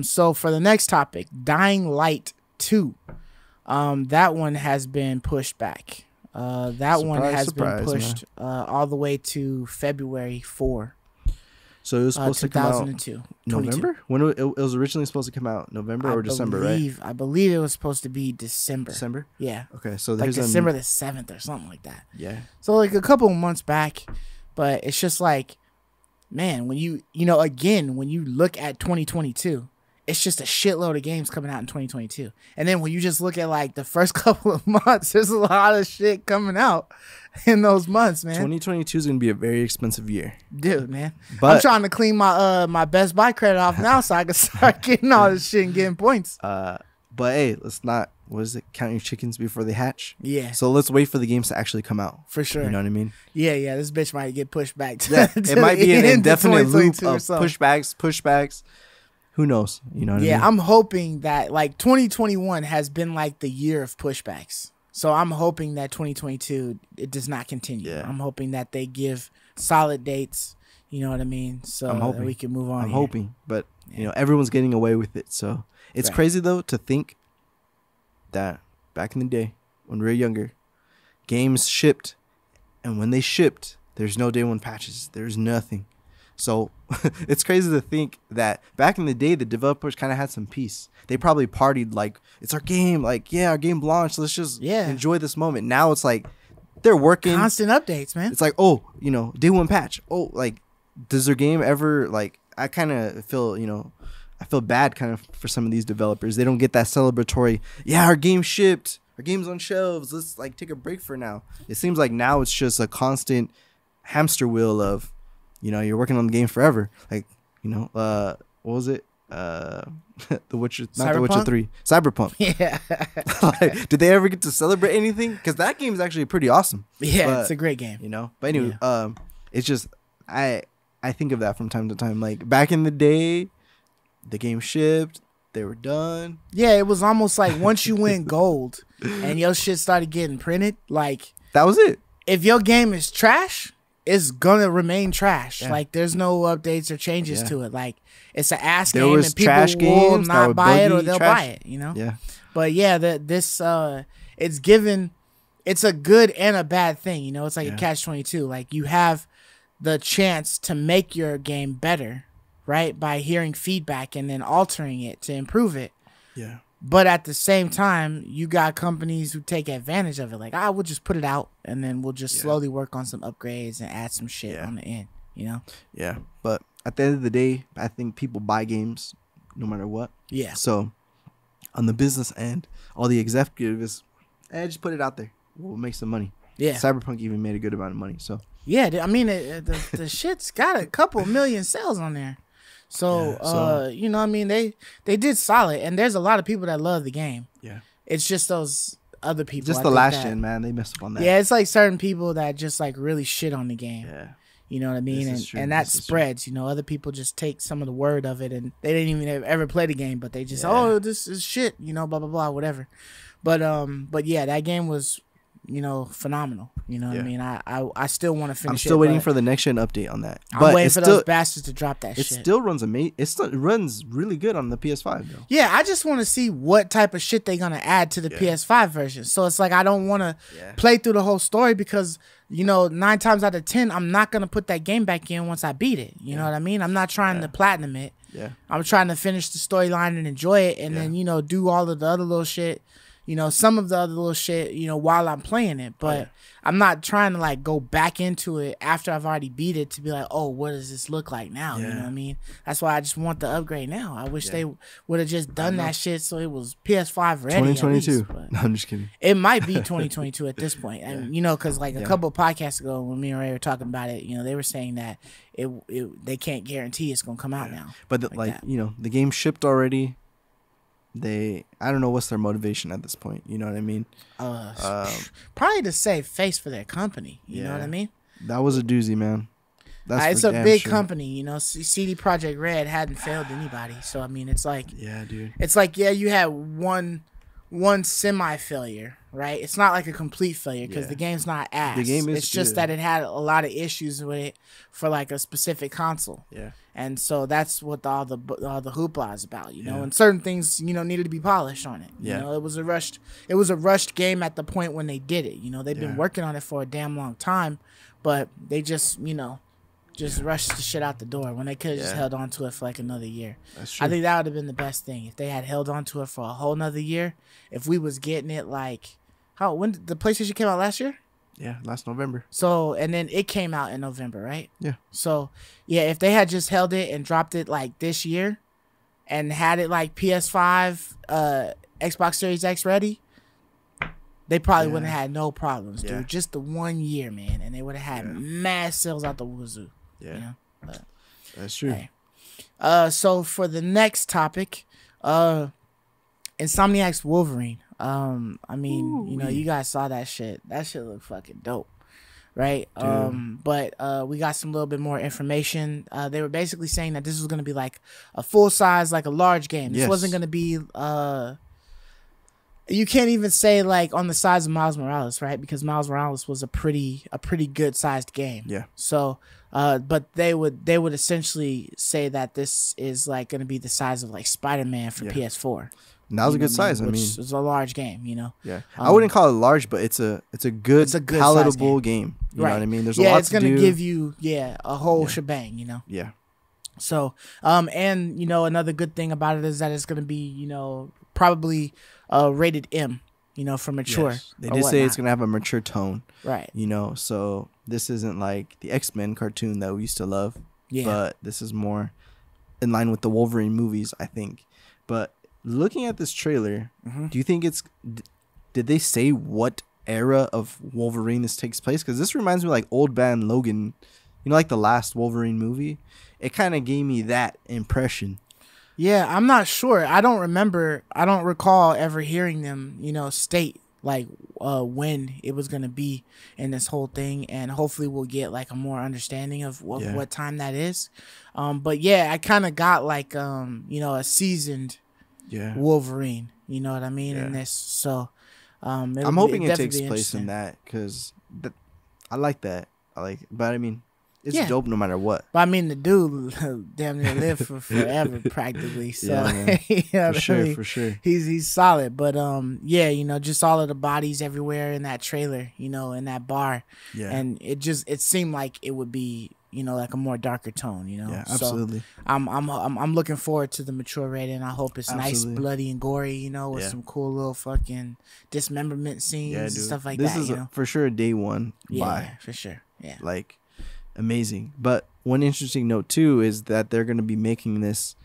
So for the next topic, Dying Light 2. That one has been pushed back. Been pushed all the way to February 4.
So it was supposed to come out
2002.
November? When it was originally supposed to come out, November or December, right?
I believe it was supposed to be December.
December?
Yeah.
Okay, so
like December the 7th or something like that.
Yeah.
So like a couple of months back, but it's just like, man, when you look at 2022, it's just a shitload of games coming out in 2022. And then when you just look at like the first couple of months, there's a lot of shit coming out in those months, man.
2022 is going to be a very expensive year.
Dude, man. But I'm trying to clean my my Best Buy credit off now so I can start getting all this shit and getting points.
But hey, let's not, count your chickens before they hatch?
Yeah.
So let's wait for the games to actually come out.
For sure.
You know what I mean?
Yeah, this bitch might get pushed back to,
it might be an indefinite loop of pushbacks. Who knows? You know what I mean?
Yeah, I'm hoping that like 2021 has been like the year of pushbacks. So I'm hoping that 2022 it does not continue. Yeah. I'm hoping that they give solid dates. You know what I mean? So that we can move on.
I'm hoping, but everyone's getting away with it. So it's crazy though to think that back in the day when we were younger, games shipped, and when they shipped, there's no day one patches. There's nothing. So it's crazy to think that back in the day, the developers kind of had some peace. They probably partied like, it's our game. Like, yeah, our game launched. Let's just enjoy this moment. Now it's like they're working.
Constant updates, man.
It's like, day one patch. Oh, like, does their game ever, like, I kind of feel, I feel bad kind of for some of these developers. They don't get that celebratory, our game shipped. our game's on shelves. Let's like take a break for now. It seems like now it's just a constant hamster wheel of, you know, you're working on the game forever. Like, you know, what was it? The Witcher, not The Witcher 3, Cyberpunk.
Yeah.
Like, did they ever get to celebrate anything? Because that game is actually pretty awesome.
Yeah,
but,
it's a great game.
You know, but anyway, it's just I think of that from time to time. Like back in the day, the game shipped, they were done.
Yeah, it was almost like once you went gold and your shit started getting printed, like
that was it.
If your game is trash, it's gonna remain trash.
Yeah.
Like there's no updates or changes to it. Like it's an ass
There
game
was
and people
trash
will
games
not buy it or
buggy
they'll
trash.
buy it, you know?
Yeah.
But yeah, it's given, it's a good and a bad thing, you know? It's like a catch-22. Like you have the chance to make your game better, right? By hearing feedback and then altering it to improve it.
Yeah.
But at the same time, you got companies who take advantage of it. Like, we'll just put it out and then we'll just slowly work on some upgrades and add some shit on the end, you know?
Yeah. But at the end of the day, I think people buy games no matter what.
Yeah.
So on the business end, all the executives, just put it out there. We'll make some money.
Yeah.
Cyberpunk even made a good amount of money. So
yeah, I mean, the shit's got a couple million sales on there. So, you know what I mean? They did solid, and there's a lot of people that love the game.
Yeah.
It's just those other people.
Just the last gen, man. They messed up on that.
Yeah, it's like certain people that just like really shit on the game.
Yeah.
You know what I mean? And that spreads, you know, other people just take some of the word of it and they didn't even ever play the game, but they just, this is shit, you know, blah, blah, blah, whatever. But yeah, that game was, you know, phenomenal. You know what I mean? I still want to finish it.
I'm still waiting for the next gen update on that.
I'm waiting for those bastards to drop that shit.
It still runs amazing. It runs really good on the PS5 though.
Yeah, I just want to see what type of shit they're going to add to the PS5 version. So it's like I don't want to play through the whole story because, you know, 9 times out of 10, I'm not going to put that game back in once I beat it. You know what I mean? I'm not trying to platinum it.
Yeah.
I'm trying to finish the storyline and enjoy it and then, you know, do all of the other little shit. You know, some of the other little shit, you know, while I'm playing it. But I'm not trying to, like, go back into it after I've already beat it to be like, oh, what does this look like now? You know what I mean? That's why I just want the upgrade now. I wish they would have just done that shit so it was PS5 ready.
2022. No, I'm just kidding.
It might be 2022 at this point. And, you know, because, like, a couple of podcasts ago when me and Ray were talking about it, you know, they were saying that they can't guarantee it's going to come out now.
But, you know, the game shipped already. I don't know what's their motivation at this point. You know what I mean?
Probably to save face for their company. You know what I mean?
That was a doozy, man.
It's a big company. You know, CD Projekt Red hadn't failed anybody. So, I mean, it's like...
Yeah, dude.
It's like, you had one semi-failure, right? It's not like a complete failure because the game's not ass.
The game is
It's just that it had a lot of issues with it for, like, a specific console.
Yeah.
And so that's what all the hoopla is about, you know. And certain things, you know, needed to be polished on it.
Yeah.
You know, it was a rushed game at the point when they did it. You know, they've been working on it for a damn long time, but they just, you know, rushed the shit out the door when they could have just held on to it for like another year.
That's true.
I think that would have been the best thing if they had held on to it for a whole nother year. If we was getting it like when did the PlayStation came out last year?
Yeah, last November.
So, and then it came out in November, right?
Yeah.
So, yeah, if they had just held it and dropped it like this year and had it like PS5, Xbox Series X ready, they probably wouldn't have had no problems, dude. Just the 1 year, man. And they would have had mass sales out the wazoo. Yeah. You know? But,
that's true.
Hey. So for the next topic, Insomniac's Wolverine. I mean, you know, you guys saw that shit. That shit looked fucking dope, right? But we got some little bit more information. They were basically saying that this was gonna be like a full size, like a large game. This wasn't gonna be you can't even say like on the size of Miles Morales, right? Because Miles Morales was a pretty good sized game.
Yeah.
So, but they would essentially say that this is like gonna be the size of like Spider-Man for PS4.
And that was a good size.
Which is a large game, you know.
Yeah, I wouldn't call it large, but it's a good palatable game. You know what I mean? There's a lot
it's gonna give you a whole shebang, you know.
Yeah.
So, and you know, another good thing about it is that it's gonna be, you know, probably rated M, you know, for mature.
Yes. They did say it's gonna have a mature tone,
right?
You know, so this isn't like the X-Men cartoon that we used to love. Yeah. But this is more in line with the Wolverine movies, I think. But looking at this trailer, do you think it's did they say what era of Wolverine this takes place? Because this reminds me of like Old Man Logan, you know, like the last Wolverine movie. It kind of gave me that impression.
Yeah, I'm not sure. I don't recall ever hearing them, you know, state like when it was going to be in this whole thing, and hopefully we'll get like a more understanding of what time that is. But yeah, I kind of got like you know, a seasoned Wolverine, you know what I mean, in this. So I'm
hoping it takes place in that, because I like that. But I mean, it's dope no matter what.
But I mean, the dude damn near lived for forever practically. So you know
for sure.
He's solid. But yeah, you know, just all of the bodies everywhere in that trailer, you know, in that bar. Yeah. And it seemed like it would be, you know, like a more darker tone, you know.
Yeah, absolutely.
So I'm looking forward to the mature rating. I hope it's nice, bloody and gory, you know, with some cool little fucking dismemberment scenes and stuff like that.
This is
for
sure a day one buy.
For sure. Yeah.
Like, amazing. But one interesting note too is that they're going to be making this,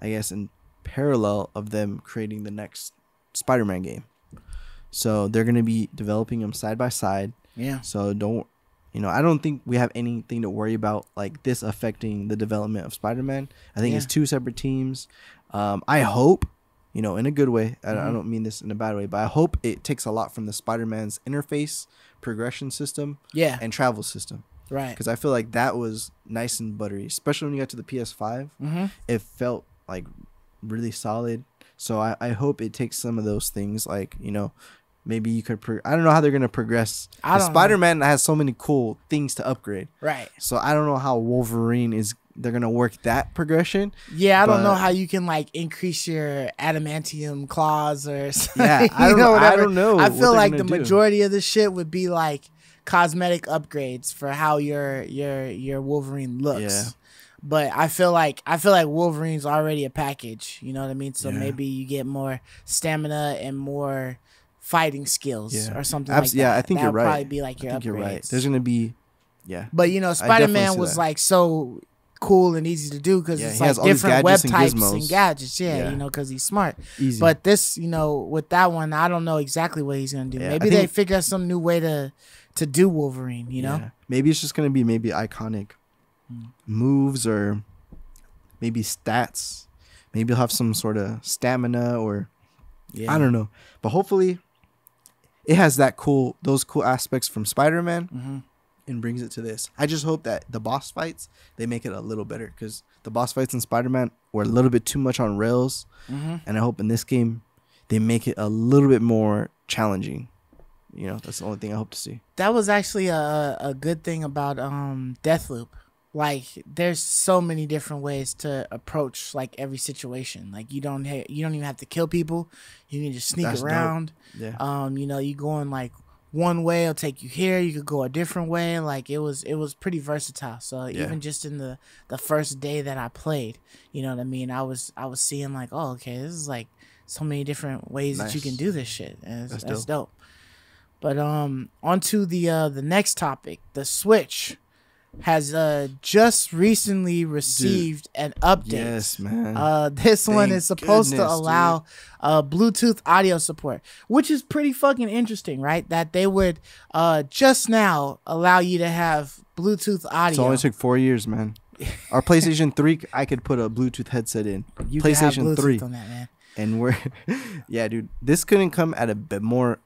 I guess, in parallel of them creating the next Spider-Man game. So they're going to be developing them side by side. Yeah. So I don't think we have anything to worry about like this affecting the development of Spider-Man. I think it's two separate teams. I hope, you know, in a good way. I don't mean this in a bad way, but I hope it takes a lot from the Spider-Man's interface, progression system, and travel system. Right. Because I feel like that was nice and buttery, especially when you got to the PS5. It felt like really solid. So I hope it takes some of those things, like, you know, maybe you could. I don't know how they're gonna progress. Spider-Man has so many cool things to upgrade. Right. So I don't know how Wolverine they're gonna work that progression.
Yeah, I don't know how you can like increase your adamantium claws or something.
Yeah, I don't know.
I feel like the majority of the shit would be like cosmetic upgrades for how your Wolverine looks. Yeah. But I feel like Wolverine's already a package. You know what I mean? So maybe you get more stamina and more fighting skills or something like that.
Yeah, I think you're right.
Probably be like your upgrades.
You're right. There's gonna be,
But you know, Spider-Man was like so cool and easy to do because it's like different web types and gadgets. Yeah, you know, because he's smart. Easy. But this, you know, with that one, I don't know exactly what he's gonna do. Maybe they figure out some new way to do Wolverine. You know,
maybe it's just gonna be iconic moves or maybe stats. Maybe he'll have some sort of stamina or I don't know. But hopefully it has those cool aspects from Spider-Man and brings it to this. I just hope that the boss fights, they make it a little better, because the boss fights in Spider-Man were a little bit too much on rails. And I hope in this game they make it a little bit more challenging. You know, that's the only thing I hope to see.
That was actually a good thing about Deathloop. Like, there's so many different ways to approach like every situation. Like, you don't even have to kill people. You can just sneak around. Dope. Yeah. You know, you going like one way, it'll take you here. You could go a different way. Like, it was pretty versatile. So even just in the first day that I played, you know what I mean, I was seeing like, oh, okay, this is like so many different ways that you can do this shit. And that's dope. But onto the next topic, the Switch has just recently received an update.
Yes, man.
This one is supposed to allow Bluetooth audio support, which is pretty fucking interesting, right? That they would just now allow you to have Bluetooth audio.
It only took 4 years, man. Our PlayStation 3, I could put a Bluetooth headset in.
You
PlayStation
have Bluetooth 3 on that, man.
And yeah, dude, this couldn't come at a bit more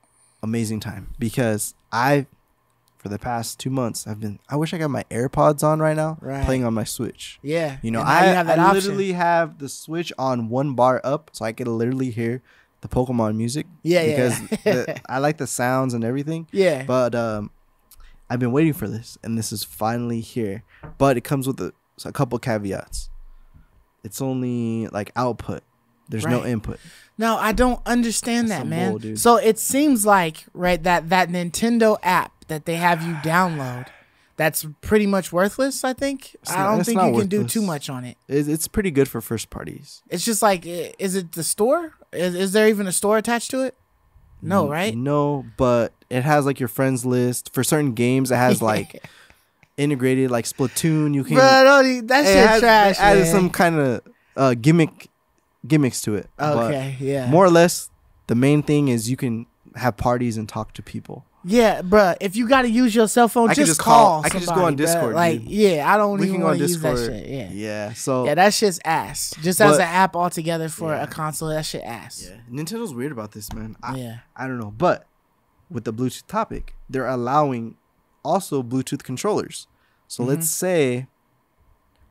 amazing time, because for the past 2 months, I wish I got my AirPods on right now, playing on my Switch. Yeah. You know, I literally have the Switch on one bar up, so I could literally hear the Pokemon music. Yeah, because I like the sounds and everything. Yeah. But I've been waiting for this, and this is finally here. But it comes with a couple caveats. It's only like output. There's no input.
No, I don't understand that, man. Bull, so it seems like, that Nintendo app that they have you download, that's pretty much worthless, I think. I don't think you can do too much on it.
It's pretty good for first parties.
It's just like, is it the store? Is there even a store attached to it? No, right?
No, but it has like your friends list. For certain games, it has like integrated like Splatoon. You can.
Bro, that shit trash. It added
some kind of gimmicks to it.
Okay,
but more or less, the main thing is you can have parties and talk to people.
Yeah, bruh. If you got to use your cell phone,
I can
just call.
I can just go on Discord.
Like,
dude.
yeah, I don't
We
even
can go on
want to use that
Discord.
shit. Yeah.
Yeah. So
Yeah, that shit's ass. Just as an app altogether for a console, that shit ass.
Yeah, Nintendo's weird about this, man.
I
don't know, but with the Bluetooth topic, they're allowing also Bluetooth controllers. So let's say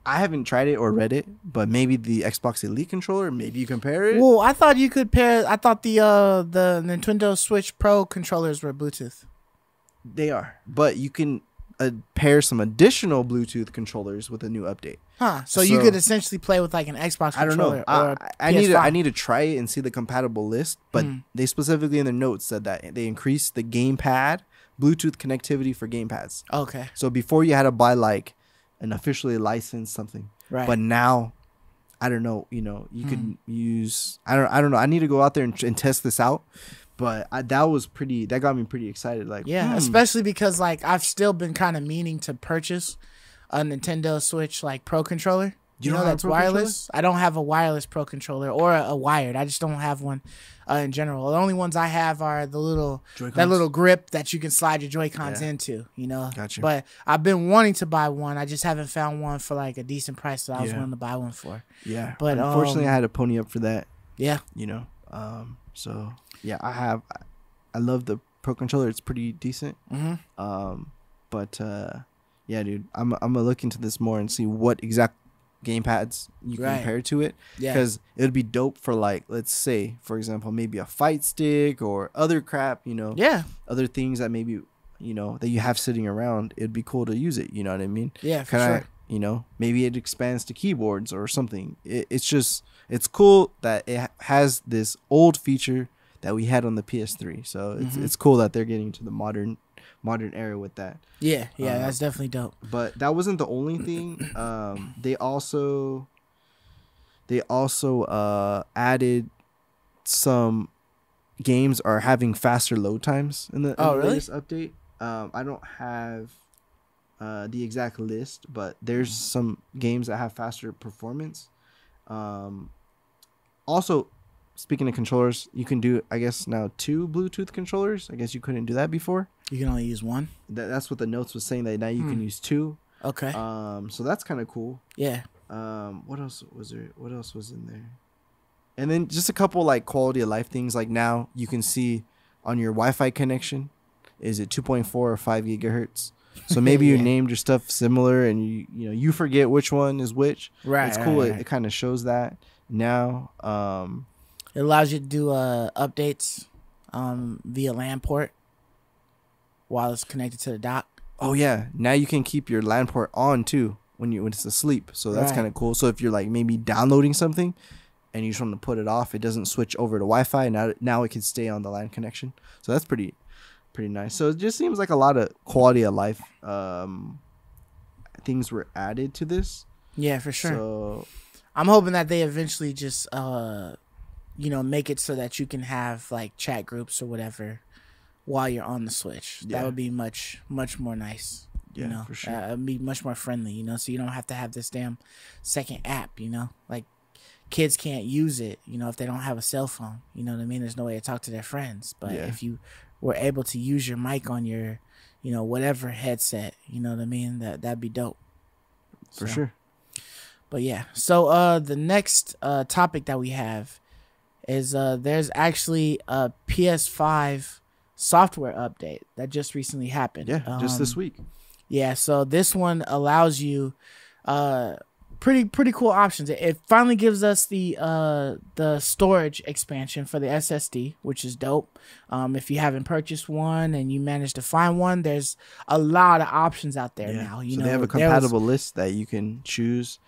I haven't tried it or read it, but maybe the Xbox Elite controller, maybe you compare it.
Well, I thought you could pair. I thought the Nintendo Switch Pro controllers were Bluetooth.
They are, but you can pair some additional Bluetooth controllers with a new update.
Huh? So you could essentially play with like an Xbox controller.
I don't know. I need to try it and see the compatible list. But they specifically in their notes said that they increased the gamepad Bluetooth connectivity for gamepads.
Okay.
So before you had to buy like an officially licensed something,
right?
But now, I don't know. You know, you could use. I don't know. I need to go out there and test this out. But that got me pretty excited. Like,
yeah, especially because like I've still been kind of meaning to purchase a Nintendo Switch like Pro controller. You know that's wireless. I don't have a wireless Pro controller or a wired. I just don't have one in general. The only ones I have are the little that little grip that you can slide your Joy-Cons into. You know.
Gotcha.
But I've been wanting to buy one. I just haven't found one for like a decent price that I was willing to buy one for.
Yeah.
But
unfortunately, I had to pony up for that.
Yeah.
You know. So yeah, I love the Pro controller. It's pretty decent. But yeah, dude, I'm gonna look into this more and see what exact gamepads you can compare to it. Yeah, because it would be dope for like, let's say, for example, maybe a fight stick or other crap. You know. Yeah. Other things that maybe that you have sitting around. It'd be cool to use it. You know what I mean?
Yeah, for sure.
Maybe it expands to keyboards or something. It's cool that it has this old feature that we had on the PS3. So it's cool that they're getting to the modern era with that. Yeah,
that's definitely dope.
But that wasn't the only thing. They also added some games are having faster load times in the latest update. I don't have the exact list, but there's some games that have faster performance. Also, speaking of controllers, you can do, I guess, now 2 Bluetooth controllers. I guess you couldn't do that before.
You can only use one?
That's what the notes was saying, that now you can use 2.
Okay.
So that's kind of cool. Yeah. What else was there? What else was in there? And then just a couple like quality of life things. Like now you can see on your Wi-Fi connection, is it 2.4 or 5 gigahertz? So maybe you named your stuff similar and you forget which one is which. Right. It's cool. Right. It kind of shows that now.
It allows you to do updates via LAN port while it's connected to the dock.
Oh yeah, now you can keep your LAN port on too when it's asleep. So that's kind of cool. So if you're like maybe downloading something and you just want to put it off, it doesn't switch over to Wi-Fi. Now it can stay on the LAN connection. So that's pretty nice. So it just seems like a lot of quality of life things were added to this.
Yeah, for sure. So I'm hoping that they eventually just make it so that you can have like chat groups or whatever while you're on the Switch. That would be much more nice. Yeah, for sure. It'd be much more friendly, so you don't have to have this damn second app, like kids can't use it, if they don't have a cell phone, you know what I mean? There's no way to talk to their friends. But if you were able to use your mic on your, whatever headset, you know what I mean? That'd be dope.
For sure.
But yeah, so the next topic that we have is there's actually a PS5 software update that just recently happened.
Yeah, just this week.
Yeah, so this one allows you pretty cool options. It finally gives us the storage expansion for the SSD, which is dope. If you haven't purchased one and you managed to find one, there's a lot of options out there now.
So they have a compatible list that you can choose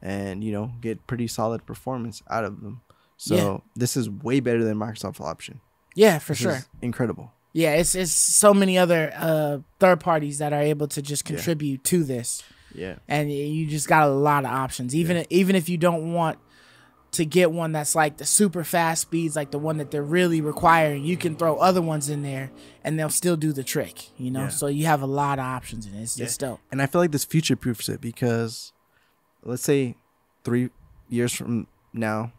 and get pretty solid performance out of them. So this is way better than Microsoft's option.
Yeah, for sure.
Incredible.
Yeah, it's so many other third parties that are able to just contribute to this. Yeah. And you just got a lot of options. Even if you don't want to get one that's like the super fast speeds, like the one that they're really requiring, you can throw other ones in there and they'll still do the trick, So you have a lot of options in it. It's just dope.
And I feel like this future proofs it because let's say 3 years from now,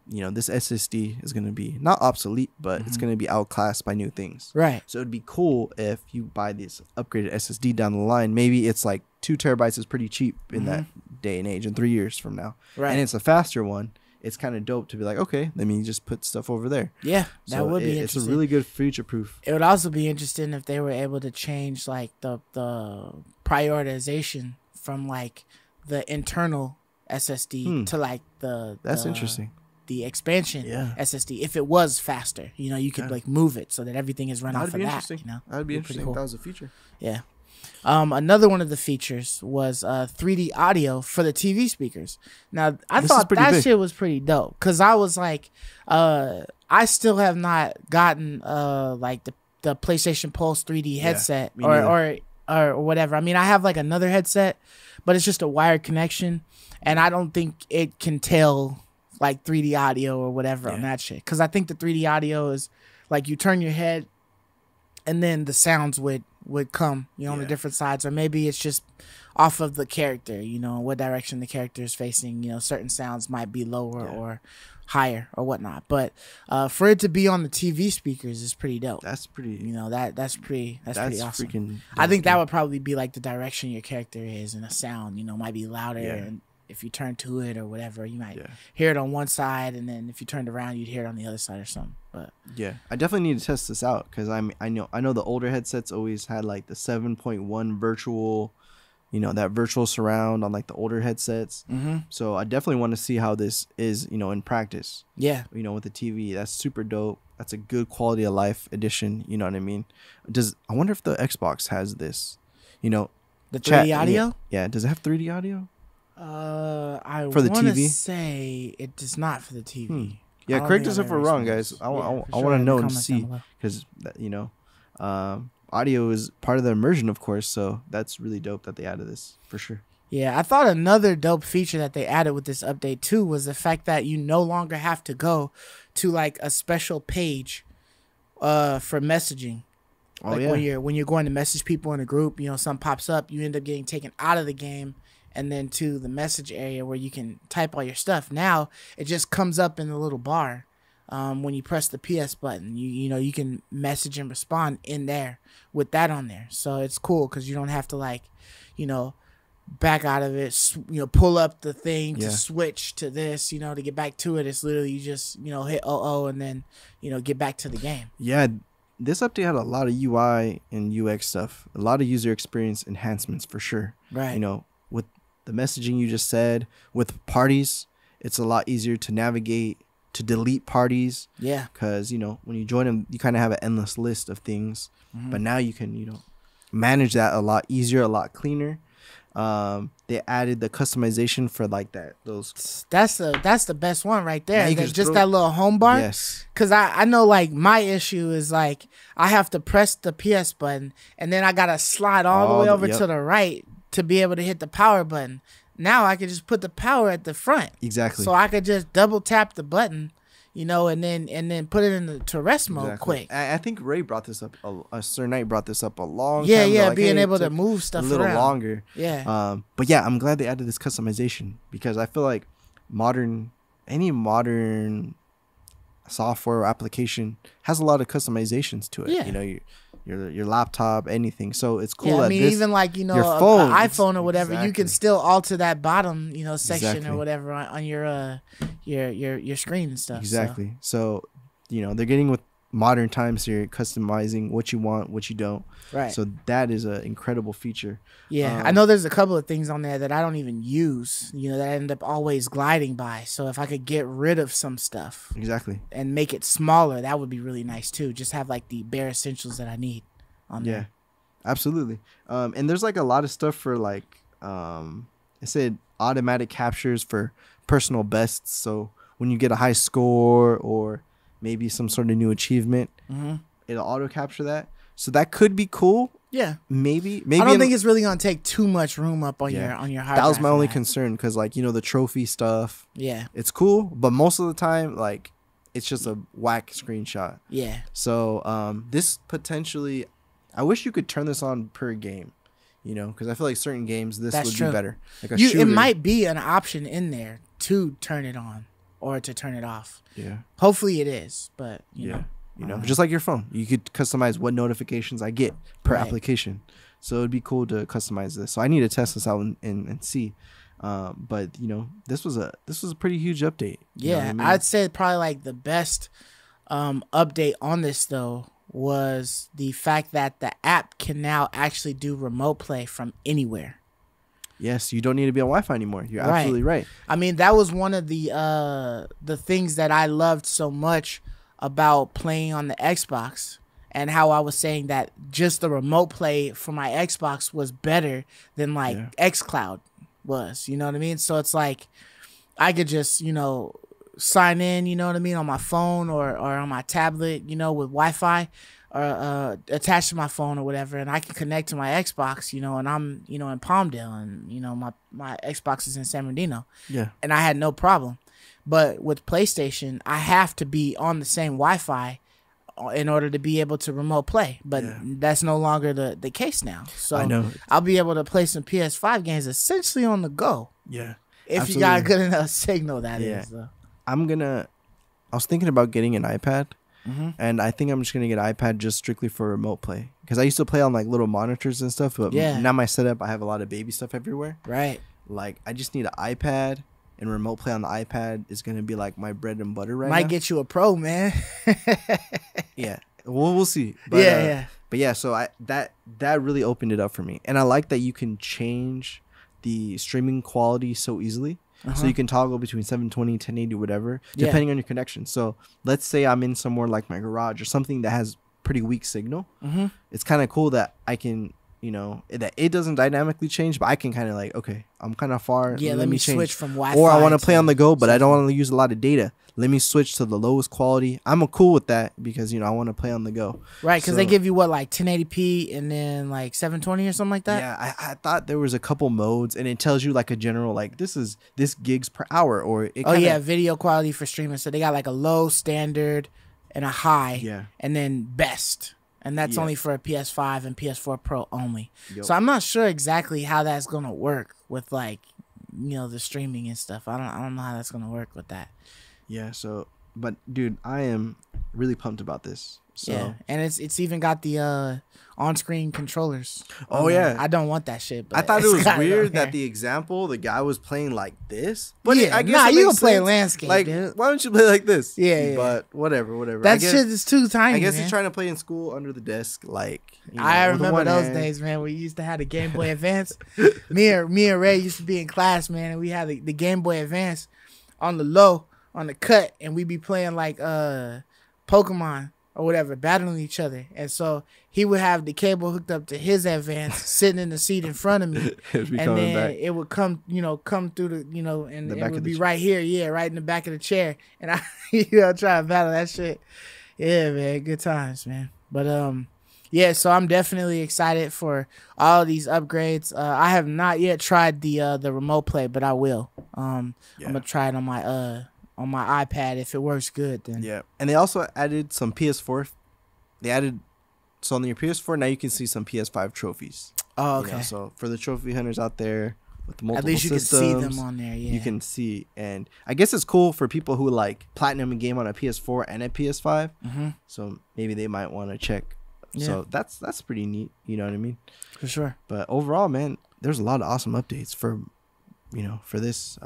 this SSD is going to be not obsolete, but it's going to be outclassed by new things.
Right.
So it'd be cool if you buy this upgraded SSD down the line. Maybe it's like 2 terabytes is pretty cheap in that day and age, in 3 years from now.
Right.
And it's a faster one. It's kind of dope to be like, okay, let me just put stuff over there.
Yeah, that would be
It's
interesting.
a really good future proof.
It would also be interesting if they were able to change like the prioritization from like the internal SSD to like
That's interesting.
The expansion SSD. If it was faster, you could like move it so that everything is run off of that.
That'd be interesting.
Cool.
If that was a feature.
Yeah. Another one of the features was 3D audio for the TV speakers. Now, I thought that shit was pretty dope because I was like, I still have not gotten like the PlayStation Pulse 3D headset or whatever. I mean, I have like another headset, but it's just a wired connection, and I don't think it can tell like 3D audio or whatever on that shit. Because I think the 3D audio is like you turn your head, and then the sounds would come, on the different sides, or maybe it's just off of the character, what direction the character is facing. Certain sounds might be lower or higher or whatnot. But for it to be on the TV speakers is pretty dope.
That's pretty.
That's pretty awesome.
Freaking dope,
I think that would probably be like the direction your character is, and a sound, might be louder.
Yeah.
And if you turn to it or whatever, you might hear it on one side, and then if you turned around, you'd hear it on the other side or something. But
yeah, I definitely need to test this out because I know the older headsets always had like the 7.1 virtual, that virtual surround on like the older headsets. So I definitely want to see how this is, in practice.
Yeah,
with the TV, that's super dope. That's a good quality of life addition. You know what I mean? I wonder if the Xbox has this? The
3D audio.
Yeah, does it have 3D audio?
I
for the
want to
TV?
say it does not for the TV.
Yeah, correct us if we're wrong, guys. I want to know and see because audio is part of the immersion, of course. So that's really dope that they added this for sure.
Yeah, I thought another dope feature that they added with this update too was the fact that you no longer have to go to like a special page for messaging. When you're going to message people in a group, something pops up, you end up getting taken out of the game and then to the message area where you can type all your stuff. Now it just comes up in the little bar when you press the PS button. You can message and respond in there with that on there. So it's cool because you don't have to back out of it, pull up the thing to switch to this, to get back to it. It's literally you just hit and then get back to the game.
Yeah, this update had a lot of UI and UX stuff, a lot of user experience enhancements for sure.
Right.
With the messaging you just said, with parties, it's a lot easier to navigate, to delete parties.
Yeah.
Because, when you join them, you kind of have an endless list of things. But now you can, manage that a lot easier, a lot cleaner. They added the customization for like those.
That's the best one right there. Just that little home bar.
Yes.
Cause I know like my issue is like I have to press the PS button and then I gotta slide all the way over to the right to be able to hit the power button. Now I can just put the power at the front.
Exactly.
So I could just double tap the button, and then put it into rest mode quick.
I think Ray brought this up. Sir Knight brought this up a long time ago.
Yeah, being able to move stuff
a little
around.
longer.
Yeah.
But yeah, I'm glad they added this customization because I feel like any modern software or application has a lot of customizations to it.
Yeah.
Your laptop, anything. So it's cool.
Yeah, I mean, even like your phone, an iPhone or whatever, you can still alter that bottom, section or whatever on your screen and stuff.
Exactly. So they're getting with modern times here, customizing what you want, what you don't.
Right.
So that is an incredible feature.
Yeah, I know there's a couple of things on there that I don't even use, that I end up always gliding by. So if I could get rid of some stuff.
Exactly.
And make it smaller, that would be really nice too. Just have like the bare essentials that I need on there.
Yeah, absolutely. And there's like a lot of stuff for like, it said automatic captures for personal bests. So when you get a high score or maybe some sort of new achievement, it'll auto capture that. So that could be cool.
Yeah,
maybe.
I don't think it's really gonna take too much room up on your hard.
That was my only concern because the trophy stuff.
Yeah,
it's cool, but most of the time like it's just a whack screenshot.
Yeah.
So this potentially, I wish you could turn this on per game. Because I feel like certain games this would be better. Like a shooter.
It might be an option in there to turn it on. or to turn it off.
Yeah.
Hopefully it is, but you know,
just like your phone, you could customize what notifications I get per
Right.
application. So it'd be cool to customize this. So I need to test this out and see. But you know, this was a pretty huge update. You know what I mean?
I'd say probably like the best update on this though was the fact that the app can now actually do remote play from anywhere.
Yes, you don't need to be on Wi-Fi anymore. You're absolutely right.
I mean, that was one of the things that I loved so much about playing on the Xbox, and how I was saying that just the remote play for my Xbox was better than like xCloud was. You know what I mean? So it's like I could just, you know, sign in, you know what I mean, on my phone or on my tablet, you know, with Wi-Fi, or attached to my phone or whatever, and I can connect to my Xbox, you know, and I'm, you know, in Palmdale, and you know, my Xbox is in San Bernardino.
Yeah.
And I had no problem. But with PlayStation, I have to be on the same Wi-Fi in order to be able to remote play. But that's no longer the case now. So
I know.
I'll be able to play some PS5 games essentially on the go.
Yeah.
If
absolutely.
you got a good enough signal, that is.
I was thinking about getting an iPad. And I think I'm just gonna get an iPad just strictly for remote play, because I used to play on like little monitors and stuff, but now my setup, I have a lot of baby stuff everywhere.
Right.
Like I just need an iPad, and remote play on the iPad is gonna be like my bread and butter right now.
Might get you a Pro, man.
Yeah. Well, we'll see. But, But yeah, so that really opened it up for me, and I like that you can change the streaming quality so easily. So you can toggle between 720, 1080, whatever, depending on your connection. So let's say I'm in somewhere like my garage or something that has pretty weak signal. It's kind of cool that I can, you know, that it doesn't dynamically change, but I can kind of like, okay, I'm kind of far.
Yeah, let me switch from Wi-Fi.
Or I want to play on the go, but I don't want to use a lot of data. Let me switch to the lowest quality. I'm cool with that because, you know, I want to play on the go.
Right, because they give you what, like 1080p and then like 720 or something like that?
Yeah, I thought there was a couple modes, and it tells you like a general, like this gigs per hour, or it kinda,
video quality for streaming. So they got like a low, standard, and a high, and then best. And that's only for a PS5 and PS4 Pro only. So I'm not sure exactly how that's gonna work with like, you know, the streaming and stuff. I don't know how that's gonna work with that.
Yeah, so, but dude, I am really pumped about this. So.
Yeah, and it's even got the on-screen controllers.
Oh yeah,
I don't want that shit. But
I thought it was weird that the guy was playing like this. But
yeah,
I guess
you can play landscape.
Like,
dude.
why don't you play like this?
Yeah,
But whatever.
That shit is too tiny.
I guess
man.
he's trying to play in school under the desk, like. You know,
I remember those days, man. We used to have the Game Boy Advance. me and Ray used to be in class, man, and we had the Game Boy Advance on the low, on the cut, and we be playing like Pokemon or whatever, battling each other. And so he would have the cable hooked up to his Advance, sitting in the seat in front of me, and then it would come through the, you know, and it would be right here, right in the back of the chair, and I, you know, try to battle that shit. Yeah, man, good times, man. But yeah, so I'm definitely excited for all of these upgrades. I have not yet tried the remote play, but I will. I'm gonna try it on my iPad. If it works good, then
And they also added some PS4. So on your PS4 now you can see some PS5 trophies.
Oh, okay.
You know, so for the trophy hunters out there with the multiple
at least you
systems,
can see them on there. Yeah,
you can see, and I guess it's cool for people who like platinum a game on a PS4 and a PS5. So maybe they might want to check. So that's pretty neat. You know what I mean?
For sure.
But overall, man, there's a lot of awesome updates for, you know, for this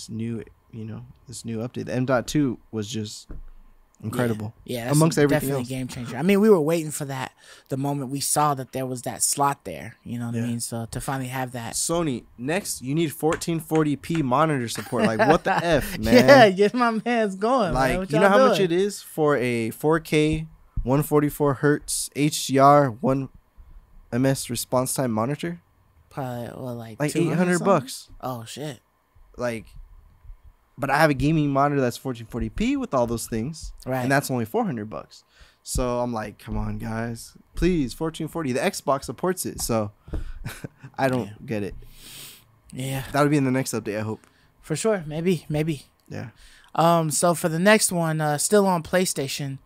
new update. The M.2 was just incredible.
Yeah,
amongst everything
definitely
else.
a game changer. I mean, we were waiting for that the moment we saw that there was that slot there. You know what I mean? So to finally have that.
Sony, next you need 1440p monitor support. Like what the F, man?
Yeah, get my man's going.
Like,
man.
you know how much it is for a 4K 144 hertz HDR 1 ms response time monitor?
Probably like
$800.
Oh shit.
Like, but I have a gaming monitor that's 1440p with all those things,
right?
And that's only $400. So I'm like, come on, guys, please, 1440. The Xbox supports it, so I don't get it.
Yeah,
that'll be in the next update, I hope.
For sure, maybe.
Yeah.
So for the next one, still on PlayStation.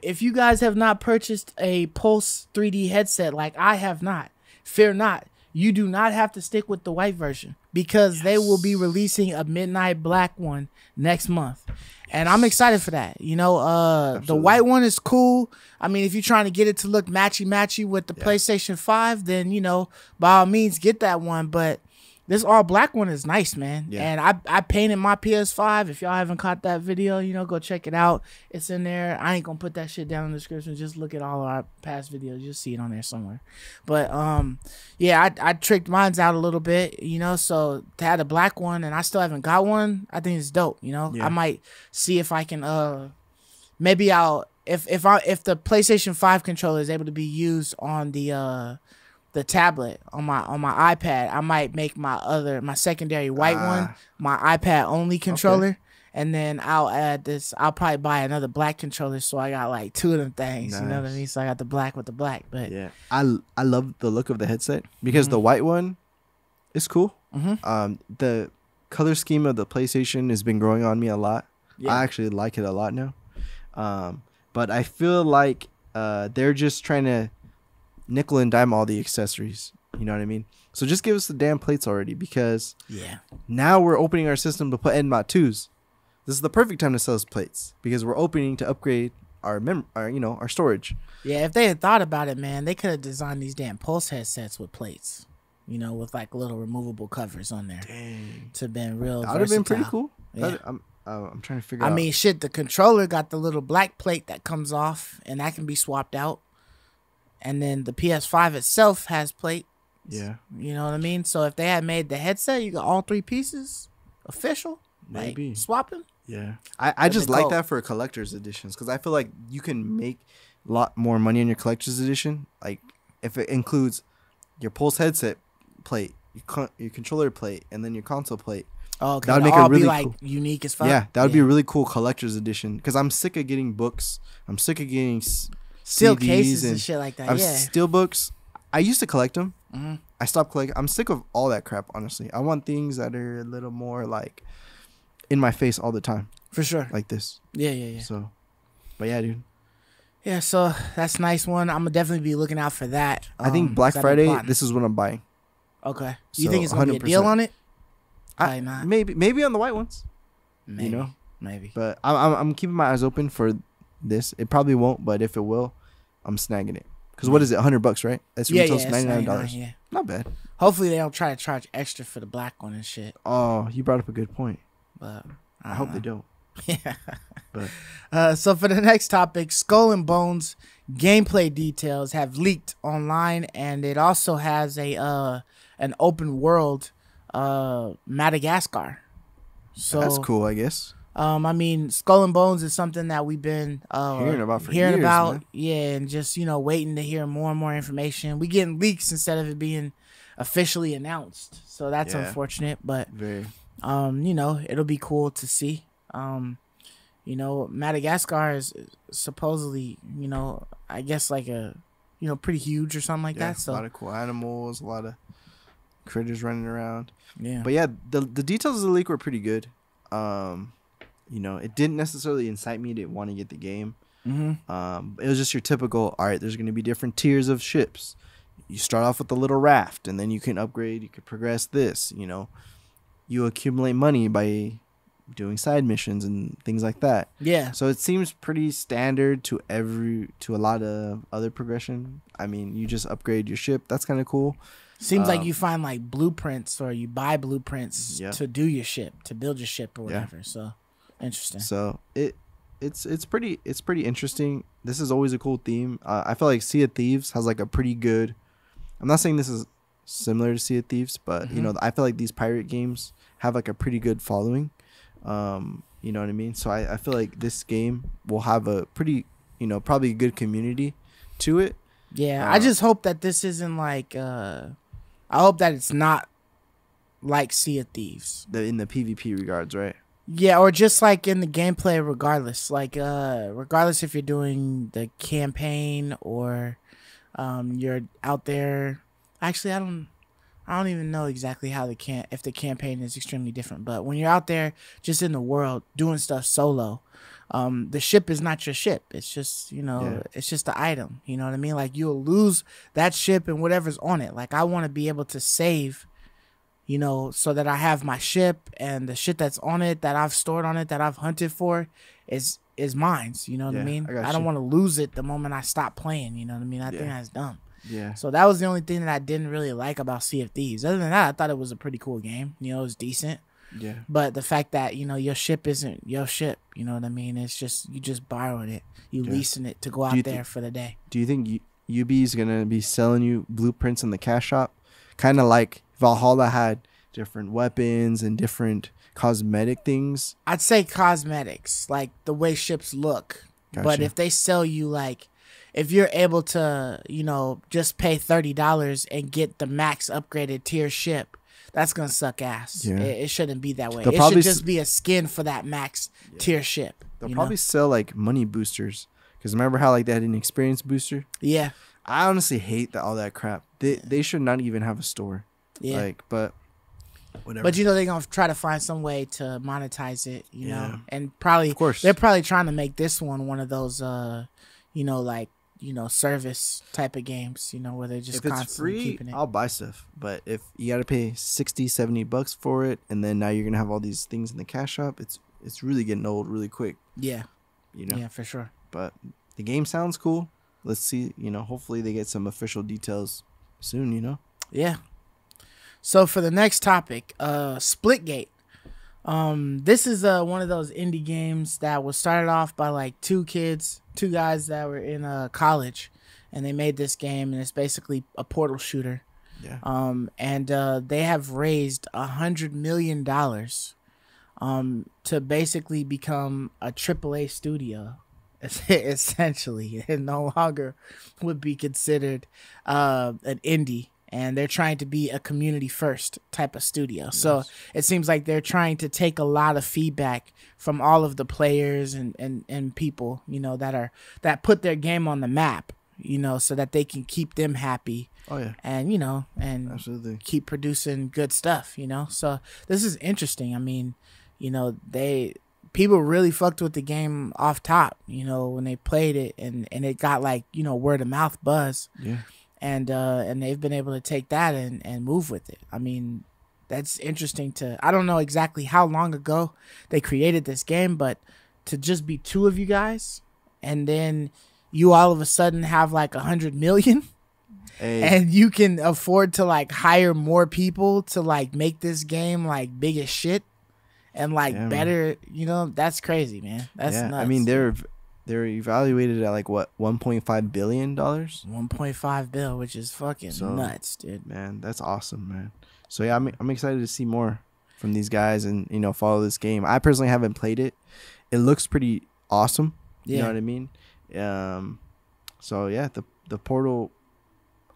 If you guys have not purchased a Pulse 3D headset like I have not, fear not. you do not have to stick with the white version because they will be releasing a midnight black one next month. And I'm excited for that. You know, the white one is cool. I mean, if you're trying to get it to look matchy with the PlayStation 5, then, you know, by all means, get that one. But this all black one is nice, man. Yeah. And I painted my PS5. If y'all haven't caught that video, you know, go check it out. It's in there. I ain't gonna put that shit down in the description. Just look at all our past videos. You'll see it on there somewhere. But yeah, I tricked mines out a little bit, you know. So to have a black one, and I still haven't got one, I think it's dope. You know, I might see if I can. Maybe I'll if the PlayStation 5 controller is able to be used on the tablet on my iPad, I might make my secondary white one my iPad only controller, and then I'll add this. I'll probably buy another black controller, so I got like two of them things. Nice. You know what I mean? So I got the black with the black. But yeah,
I love the look of the headset because the white one is cool. The color scheme of the PlayStation has been growing on me a lot. I actually like it a lot now. But I feel like they're just trying to nickel and dime all the accessories. You know what I mean? So just give us the damn plates already, because now we're opening our system to put NMOD 2s. This is the perfect time to sell us plates because we're opening to upgrade our storage.
Yeah, if they had thought about it, man, they could have designed these damn Pulse headsets with plates, you know, with like little removable covers on there. Dang. To been real versatile. That would have been pretty cool.
Yeah. I'm trying to figure out.
I mean, shit, the controller got the little black plate that comes off, and that can be swapped out. And then the PS5 itself has plate. Yeah. You know what I mean? So if they had made the headset, you got all three pieces official. Maybe. Like, swapping.
Yeah. I just like that for collector's editions, because I feel like you can make a lot more money on your collector's edition. Like, if it includes your Pulse headset plate, your controller plate, and then your console plate.
Oh, okay. That would make it really cool. Unique as fuck.
Yeah, that would be a really cool collector's edition, because I'm sick of getting books. I'm sick of getting
steel cases and shit like that.
Steel books. I used to collect them. I stopped collecting. I'm sick of all that crap, honestly. I want things that are a little more like in my face all the time.
For sure.
Like this.
Yeah.
So, but yeah, dude.
Yeah, so that's a nice one. I'm going to definitely be looking out for that.
I think Black Friday, this is what I'm buying.
Okay. You think it's going to be a deal on it? Probably not.
Maybe on the white ones.
Maybe.
You know?
Maybe.
But I'm keeping my eyes open for this. It probably won't, but if it will, I'm snagging it. Because what is it, $100, right? That's retails $99.
Yeah.
Not bad.
Hopefully they don't try to charge extra for the black one and shit.
Oh, you brought up a good point.
But
I hope they don't.
Yeah.
But
so for the next topic, Skull and Bones gameplay details have leaked online, and it also has an open world Madagascar. So
that's cool, I guess.
I mean, Skull and Bones is something that we've been
hearing about for years, man.
Yeah, and just, you know, waiting to hear more and more information. We getting leaks instead of it being officially announced, so that's unfortunate. But
very.
You know, it'll be cool to see. You know, Madagascar is supposedly, you know, I guess like a, you know, pretty huge or something like that. So
a lot of cool animals, a lot of critters running around.
Yeah.
But yeah, the details of the leak were pretty good. You know, it didn't necessarily incite me to want to get the game. It was just your typical, all right, there's going to be different tiers of ships. You start off with a little raft, and then you can upgrade, you can progress this, you know. You accumulate money by doing side missions and things like that.
Yeah.
So it seems pretty standard to a lot of other progression. I mean, you just upgrade your ship. That's kind of cool.
Seems like you find like blueprints, or you buy blueprints to do your ship, to build your ship or whatever. Yeah. So interesting.
So it's pretty interesting. This is always a cool theme. I feel like Sea of Thieves has like a pretty good. I'm not saying this is similar to Sea of Thieves, but you know, I feel like these pirate games have like a pretty good following. You know what I mean? So I feel like this game will have a pretty, you know, probably a good community to it.
Yeah, I just hope that this isn't like I hope that it's not like Sea of Thieves.
In the PvP regards, right?
Yeah, or just like in the gameplay regardless. Like regardless if you're doing the campaign or you're out there. Actually, I don't I don't even know exactly how if the campaign is extremely different. But when you're out there just in the world doing stuff solo, the ship is not your ship. It's just, it's just the item. You know what I mean? Like, you'll lose that ship and whatever's on it. Like, I want to be able to save, so that I have my ship and the shit that's on it, that I've stored on it, that I've hunted for is mine's. You know what I mean? I don't want to lose it the moment I stop playing. You know what I mean? I think that's dumb.
Yeah.
So that was the only thing that I didn't really like about Sea of Thieves. Other than that, I thought it was a pretty cool game. It was decent.
Yeah.
But the fact that, your ship isn't your ship, you know what I mean? It's just, you just borrowing it. You leasing it to go out there for the day.
Do you think UB is going to be selling you blueprints in the cash shop? Kind of like Valhalla had different weapons and different cosmetic things.
I'd say cosmetics, like the way ships look. Gotcha. But if they sell you, like, if you're able to, just pay $30 and get the max upgraded tier ship, that's going to suck ass. Yeah. It shouldn't be that way. It should just be a skin for that max tier ship.
They'll probably sell, like, money boosters. Because remember how, like, they had an experience booster?
Yeah.
I honestly hate all that crap. They should not even have a store. Yeah. Like, but whatever.
But, they're going to try to find some way to monetize it, you know. And probably, of course, they're probably trying to make this one of those, service type of games, where they're just constantly keeping it.
I'll buy stuff. But if you got to pay $60-$70 for it, and then now you're going to have all these things in the cash shop, it's really getting old really quick.
Yeah. Yeah, for sure.
But the game sounds cool. Let's see, hopefully they get some official details soon,
Yeah. So for the next topic, Splitgate. This is one of those indie games that was started off by like two guys that were in college, and they made this game, and it's basically a portal shooter.
Yeah.
And they have raised $100 million to basically become a AAA studio. Essentially, it no longer would be considered an indie. And they're trying to be a community first type of studio. Yes. So it seems like they're trying to take a lot of feedback from all of the players and people, that put their game on the map, so that they can keep them happy.
Oh yeah.
And, and absolutely keep producing good stuff, So this is interesting. I mean, people really fucked with the game off top, when they played it and it got like, word of mouth buzz.
Yeah.
And they've been able to take that and move with it. I mean, that's interesting I don't know exactly how long ago they created this game, but to just be two of you guys and then you all of a sudden have like 100 million and you can afford to like hire more people to like make this game like big as shit and like better, that's crazy, man. That's nuts.
I mean, they're evaluated at like what, $1.5 billion?
1.5 bill, which is fucking nuts, dude.
Man, that's awesome, man. So yeah, I'm excited to see more from these guys and follow this game. I personally haven't played it. It looks pretty awesome. You know what I mean? So yeah, the portal,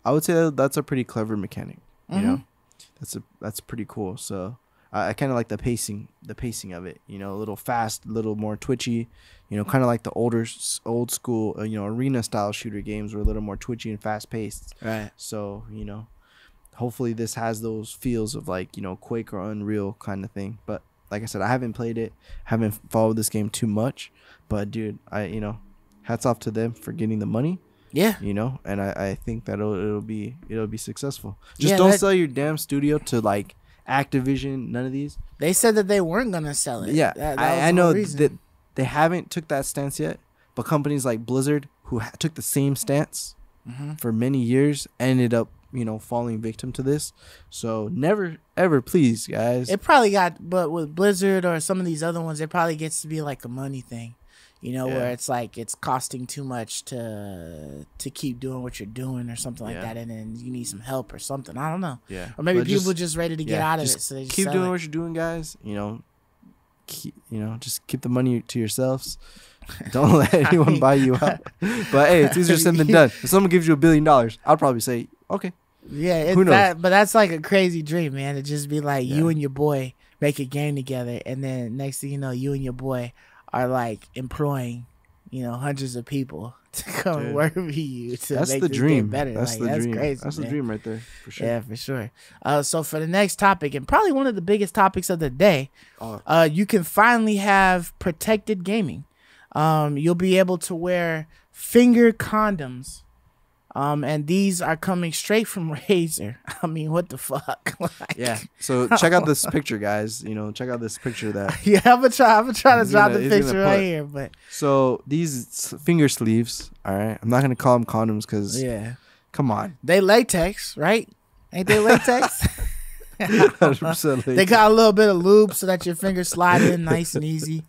I would say that's a pretty clever mechanic. That's pretty cool. So I kind of like the pacing of it, a little fast, a little more twitchy, kind of like the old school, arena style shooter games were a little more twitchy and fast paced.
Right.
So, hopefully this has those feels of like, Quake or Unreal kind of thing. But like I said, I haven't played it, haven't followed this game too much, but dude, hats off to them for getting the money.
Yeah.
And I think that it'll be successful. Just don't sell your damn studio to like Activision, none of these.
They said that they weren't gonna sell it.
Yeah, I know that they haven't took that stance yet, but companies like Blizzard, who took the same stance for many years, ended up falling victim to this. So never ever, please, guys.
It probably but with Blizzard or some of these other ones, it probably gets to be like a money thing. Where it's like it's costing too much to keep doing what you're doing or something like that, and then you need some help or something. I don't know.
Yeah.
Or maybe people just ready to get out of it, so they just
keep doing what you're doing, guys. Just keep the money to yourselves. Don't let anyone buy you out. But hey, it's easier said than done. If someone gives you $1 billion, I'd probably say okay.
Yeah, who knows? But that's like a crazy dream, man. To just be like you and your boy make a game together, and then next thing you know, you and your boy are like employing, hundreds of people to come work for you to
that's
make
the
this
dream.
game better.
That's
like,
the
that's
dream.
crazy.
That's
man.
the dream right there, for sure.
Yeah, for sure. So for the next topic, and probably one of the biggest topics of the day, you can finally have protected gaming. You'll be able to wear finger condoms. And these are coming straight from Razer. I mean, what the fuck? Like,
yeah. So check out this picture, guys. You know, check out this picture that.
Yeah, I'm gonna try to drop the picture right here. But
so these finger sleeves. All right, I'm not gonna call them condoms because come on,
they latex, right? Ain't they latex?
100% latex.
They got a little bit of lube so that your fingers slide in nice and easy.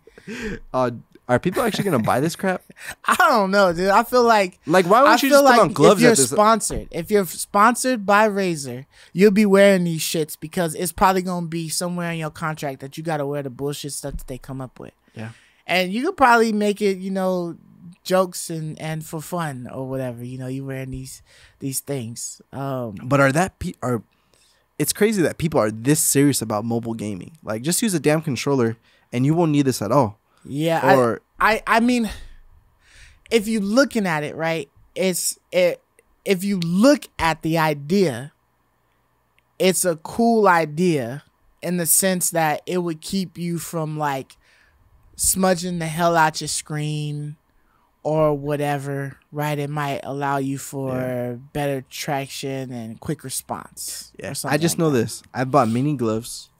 Are people actually gonna buy this crap?
I don't know, dude. I feel like
why wouldn't you just put on gloves?
If you're sponsored by Razer, you'll be wearing these shits because it's probably gonna be somewhere in your contract that you gotta wear the bullshit stuff that they come up with. Yeah, and you could probably make it, jokes and for fun or whatever. You wearing these things.
But it's crazy that people are this serious about mobile gaming. Like, just use a damn controller and you won't need this at all.
Yeah, or I mean, if you're looking at it, right, if you look at the idea, it's a cool idea in the sense that it would keep you from like smudging the hell out your screen or whatever, right? It might allow you for better traction and quick response. Yeah,
I just know this. I bought mini gloves,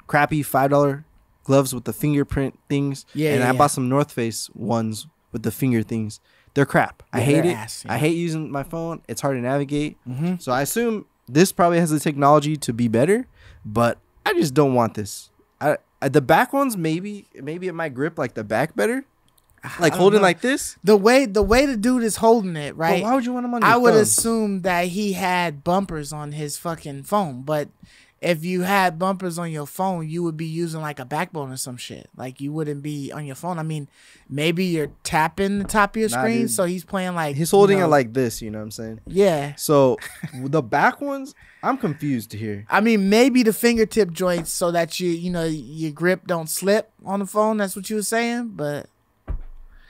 crappy $5 gloves with the fingerprint things. I bought some North Face ones with the finger things. They're crap. I hate it. I hate using my phone. It's hard to navigate. So I assume this probably has the technology to be better, but I just don't want this. The back ones, maybe it might grip like the back better. Like holding like this.
The way the dude is holding it, right?
But why would you want him on your
I would
thumb?
assume that he had bumpers on his fucking phone, but if you had bumpers on your phone, you would be using like a backbone or some shit. Like you wouldn't be on your phone. I mean, maybe you're tapping the top of your screen, so he's playing like
he's holding it like this. You know what I'm saying?
Yeah.
So the back ones, I'm confused here.
I mean, maybe the fingertip joints so that your grip don't slip on the phone. That's what you were saying, but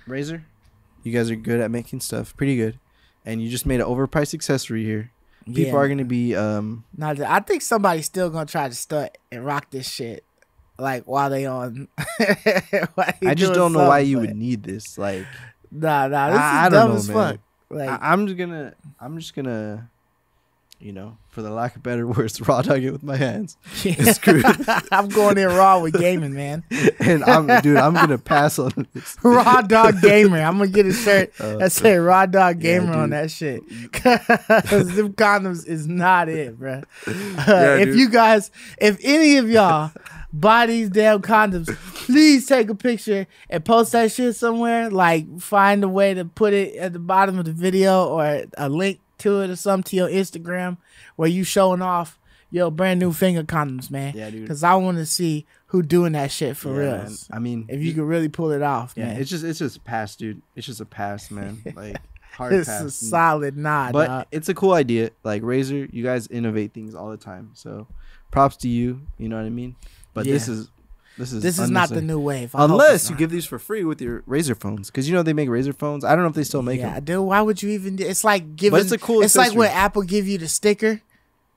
Razer, you guys are good at making stuff, pretty good, and you just made an overpriced accessory here. People are gonna be
I think somebody's still gonna try to stunt and rock this shit like while they on.
I just don't know why you would need this. Like,
this is dumb as fuck. Like,
I'm just gonna, for the lack of better words, raw dog it with my hands. It's screwed.
I'm going in raw with gaming, man.
And I'm gonna pass on this.
Raw dog gamer. I'm gonna get a shirt that say raw dog gamer on that shit. Cause them condoms is not it, bro. If any of y'all buy these damn condoms, please take a picture and post that shit somewhere. Like, find a way to put it at the bottom of the video or a link to it or something to your Instagram where you showing off your brand new finger condoms, man. Yeah, dude. Because I want to see who doing that shit for real. Man.
I mean,
if you could really pull it off, man.
It's just a pass, dude. It's just a pass, man. Like, hard
it's
pass.
It's a solid nod.
But it's a cool idea. Like, Razer, you guys innovate things all the time. So props to you. You know what I mean? But this is
not the new wave.
Unless you give these for free with your Razer phones, because they make Razer phones. I don't know if they still make them.
Yeah, dude. Why would you even? It's like giving.
But it's a cool.
It's like when Apple give you the sticker.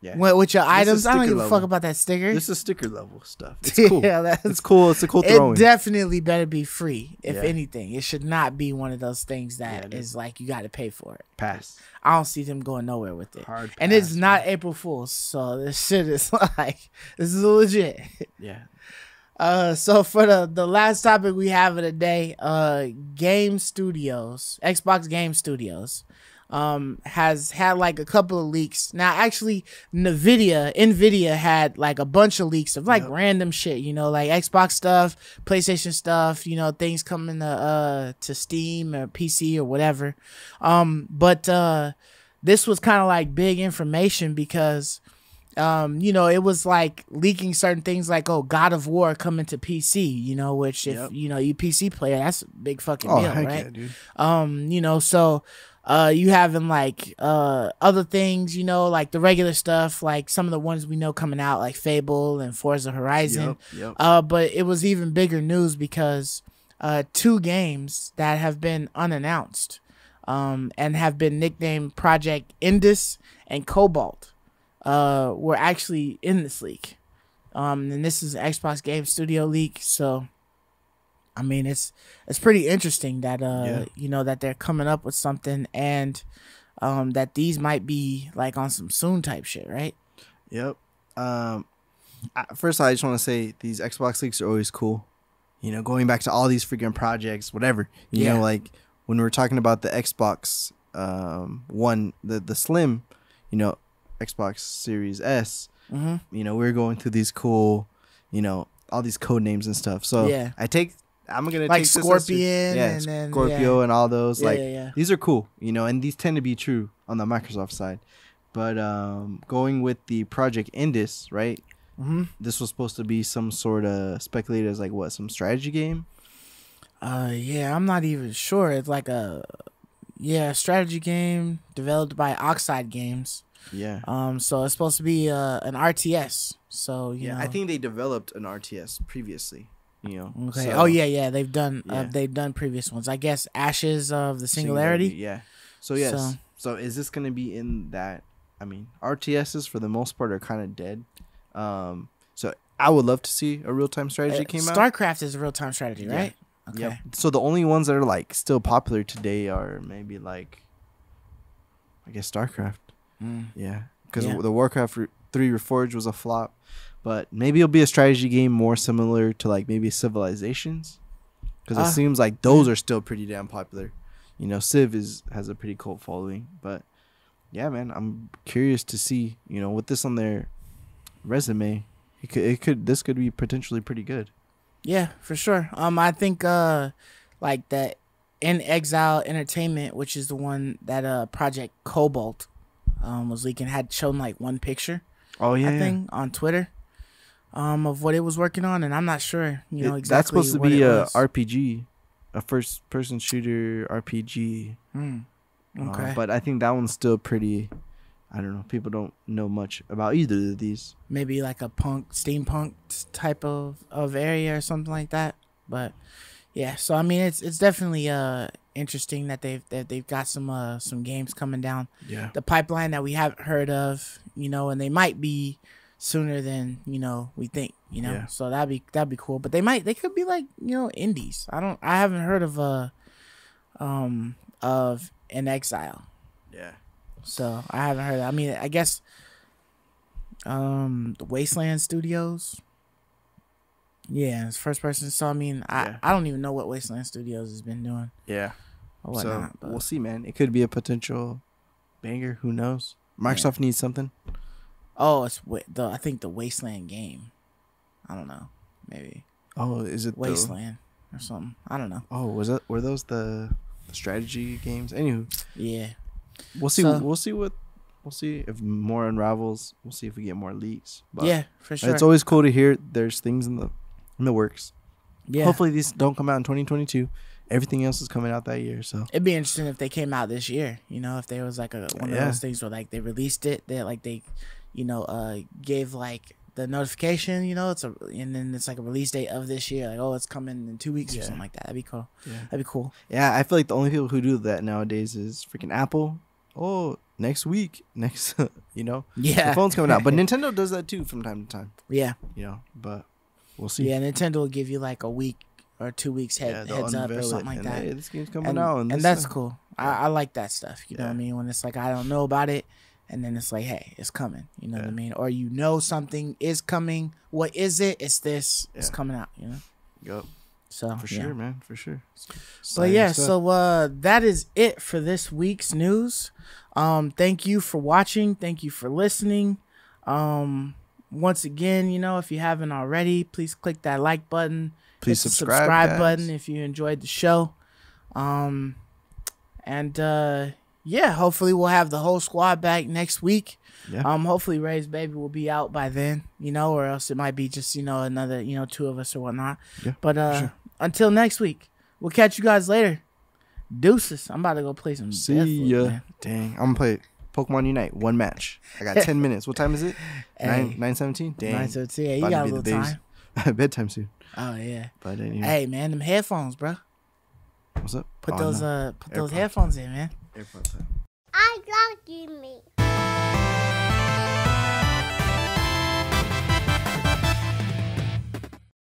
Yeah. With your items, I don't give a fuck about that sticker.
This is sticker level stuff. It's cool. It's cool. It's a cool throwing.
It definitely better be free. If anything, it should not be one of those things that is like you got to pay for it.
Pass.
I don't see them going nowhere with it.
Hard pass,
and it's not April Fool's, so this shit is like this is legit.
Yeah.
So for the last topic we have of the day, game studios, Xbox Game Studios, has had like a couple of leaks. Now, actually, Nvidia had like a bunch of leaks of like random shit, like Xbox stuff, PlayStation stuff, things coming to Steam or PC or whatever. But this was kind of like big information because it was like leaking certain things like, God of War coming to PC, which if you PC player, that's a big fucking deal, right? Yeah, dude. So you having like other things, like the regular stuff, like some of the ones we know coming out, like Fable and Forza Horizon. But it was even bigger news because 2 games that have been unannounced and have been nicknamed Project Indus and Cobalt, were actually in this leak. And this is an Xbox Game Studio leak, so I mean it's pretty interesting that that they're coming up with something, and that these might be like on some soon type shit, right?
Yep. First, I just want to say these Xbox leaks are always cool. Going back to all these freaking projects, whatever. You know, like when we were talking about the Xbox One, the Slim, Xbox Series S. Mm-hmm. We were going through these cool, all these code names and stuff. So I'm gonna
like
take
Scorpion,
and
then,
Scorpio, and all those.
Yeah.
These are cool, and these tend to be true on the Microsoft side. But going with the Project Indus, right? Mm-hmm. This was supposed to be some sort of speculated as some strategy game.
I'm not even sure. It's like a strategy game developed by Oxide Games.
Yeah.
So it's supposed to be an RTS. So
I think they developed an RTS previously.
Okay.
So,
they've done previous ones. I guess Ashes of the Singularity.
Yeah. So yes. So is this gonna be in that? I mean, RTSs for the most part are kind of dead. So I would love to see a real time strategy came out.
StarCraft is a real time strategy, right? Okay.
Yep. So the only ones that are still popular today are maybe I guess StarCraft. Yeah, because the Warcraft 3 Reforged was a flop, but maybe it'll be a strategy game more similar to maybe Civilizations, because it seems like those are still pretty damn popular. Civ has a pretty cult following, but yeah, man, I'm curious to see with this on their resume, this could be potentially pretty good.
Yeah, for sure. I think that In Exile Entertainment, which is the one that Project Cobalt was leaking, had shown one picture. I think on Twitter of what it was working on, and I'm not sure exactly.
That's supposed to be a RPG, a first person shooter RPG.
Okay.
But I think that one's still pretty, I don't know, people don't know much about either of these.
Maybe like a steampunk type of area or something like that. But yeah, so I mean it's definitely interesting that they've got some games coming down the pipeline that we haven't heard of, and they might be sooner than we think, so that'd be cool. But they could be indies. I haven't heard of In Exile. So I haven't heard I mean, I guess the Wasteland Studios. Yeah, it's first person. So I mean, I don't even know what Wasteland Studios has been doing.
Yeah.
Or whatnot,
so we'll see, man. It could be a potential banger. Who knows? Microsoft needs something.
Oh, it's I think the Wasteland game. I don't know. Maybe.
Oh, is it
Wasteland or something? I don't know.
Oh, were those the strategy games? Anywho.
Yeah.
We'll see. We'll see if more unravels. We'll see if we get more leaks. But
yeah, for sure.
It's always cool to hear there's things in the works.
Yeah.
Hopefully these don't come out in 2022. Everything else is coming out that year. So
it'd be interesting if they came out this year. If there was one of those things where they released it, they gave the notification. And then it's a release date of this year. It's coming in 2 weeks or something like that. That'd be cool. Yeah. That'd be cool.
Yeah, I feel like the only people who do that nowadays is freaking Apple. Oh, next week, Yeah. The phone's coming out, but Nintendo does that too from time to time.
Yeah.
But we'll see.
Yeah, Nintendo will give you a week or 2 weeks heads up or something like that.
Hey, this game's coming out,
and that's cool. I like that stuff. You know what I mean? When it's I don't know about it, and then it's hey, it's coming. You know what I mean? Or something is coming. What is it? It's this. It's coming out.
Yep.
So
for sure, man, for sure.
But yeah, so that is it for this week's news. Thank you for watching. Thank you for listening. Once again, if you haven't already, please click that like button.
Please
hit the
subscribe
button if you enjoyed the show. Hopefully we'll have the whole squad back next week. Yeah. Hopefully Ray's baby will be out by then, or else it might be just, another, 2 of us or whatnot. Yeah, but until next week, we'll catch you guys later. Deuces. I'm about to go play some
See ya. Man. Dang. I'm gonna play Pokemon Unite. 1 match. I got 10 minutes. What time is it? 9:17? Dang.
9:17. Yeah, you got a little time.
Bedtime soon.
Oh, yeah.
But anyway.
Hey, man, them headphones, bro.
What's up?
Put those
AirPods
headphones in, man.
AirPods.
I love you, me.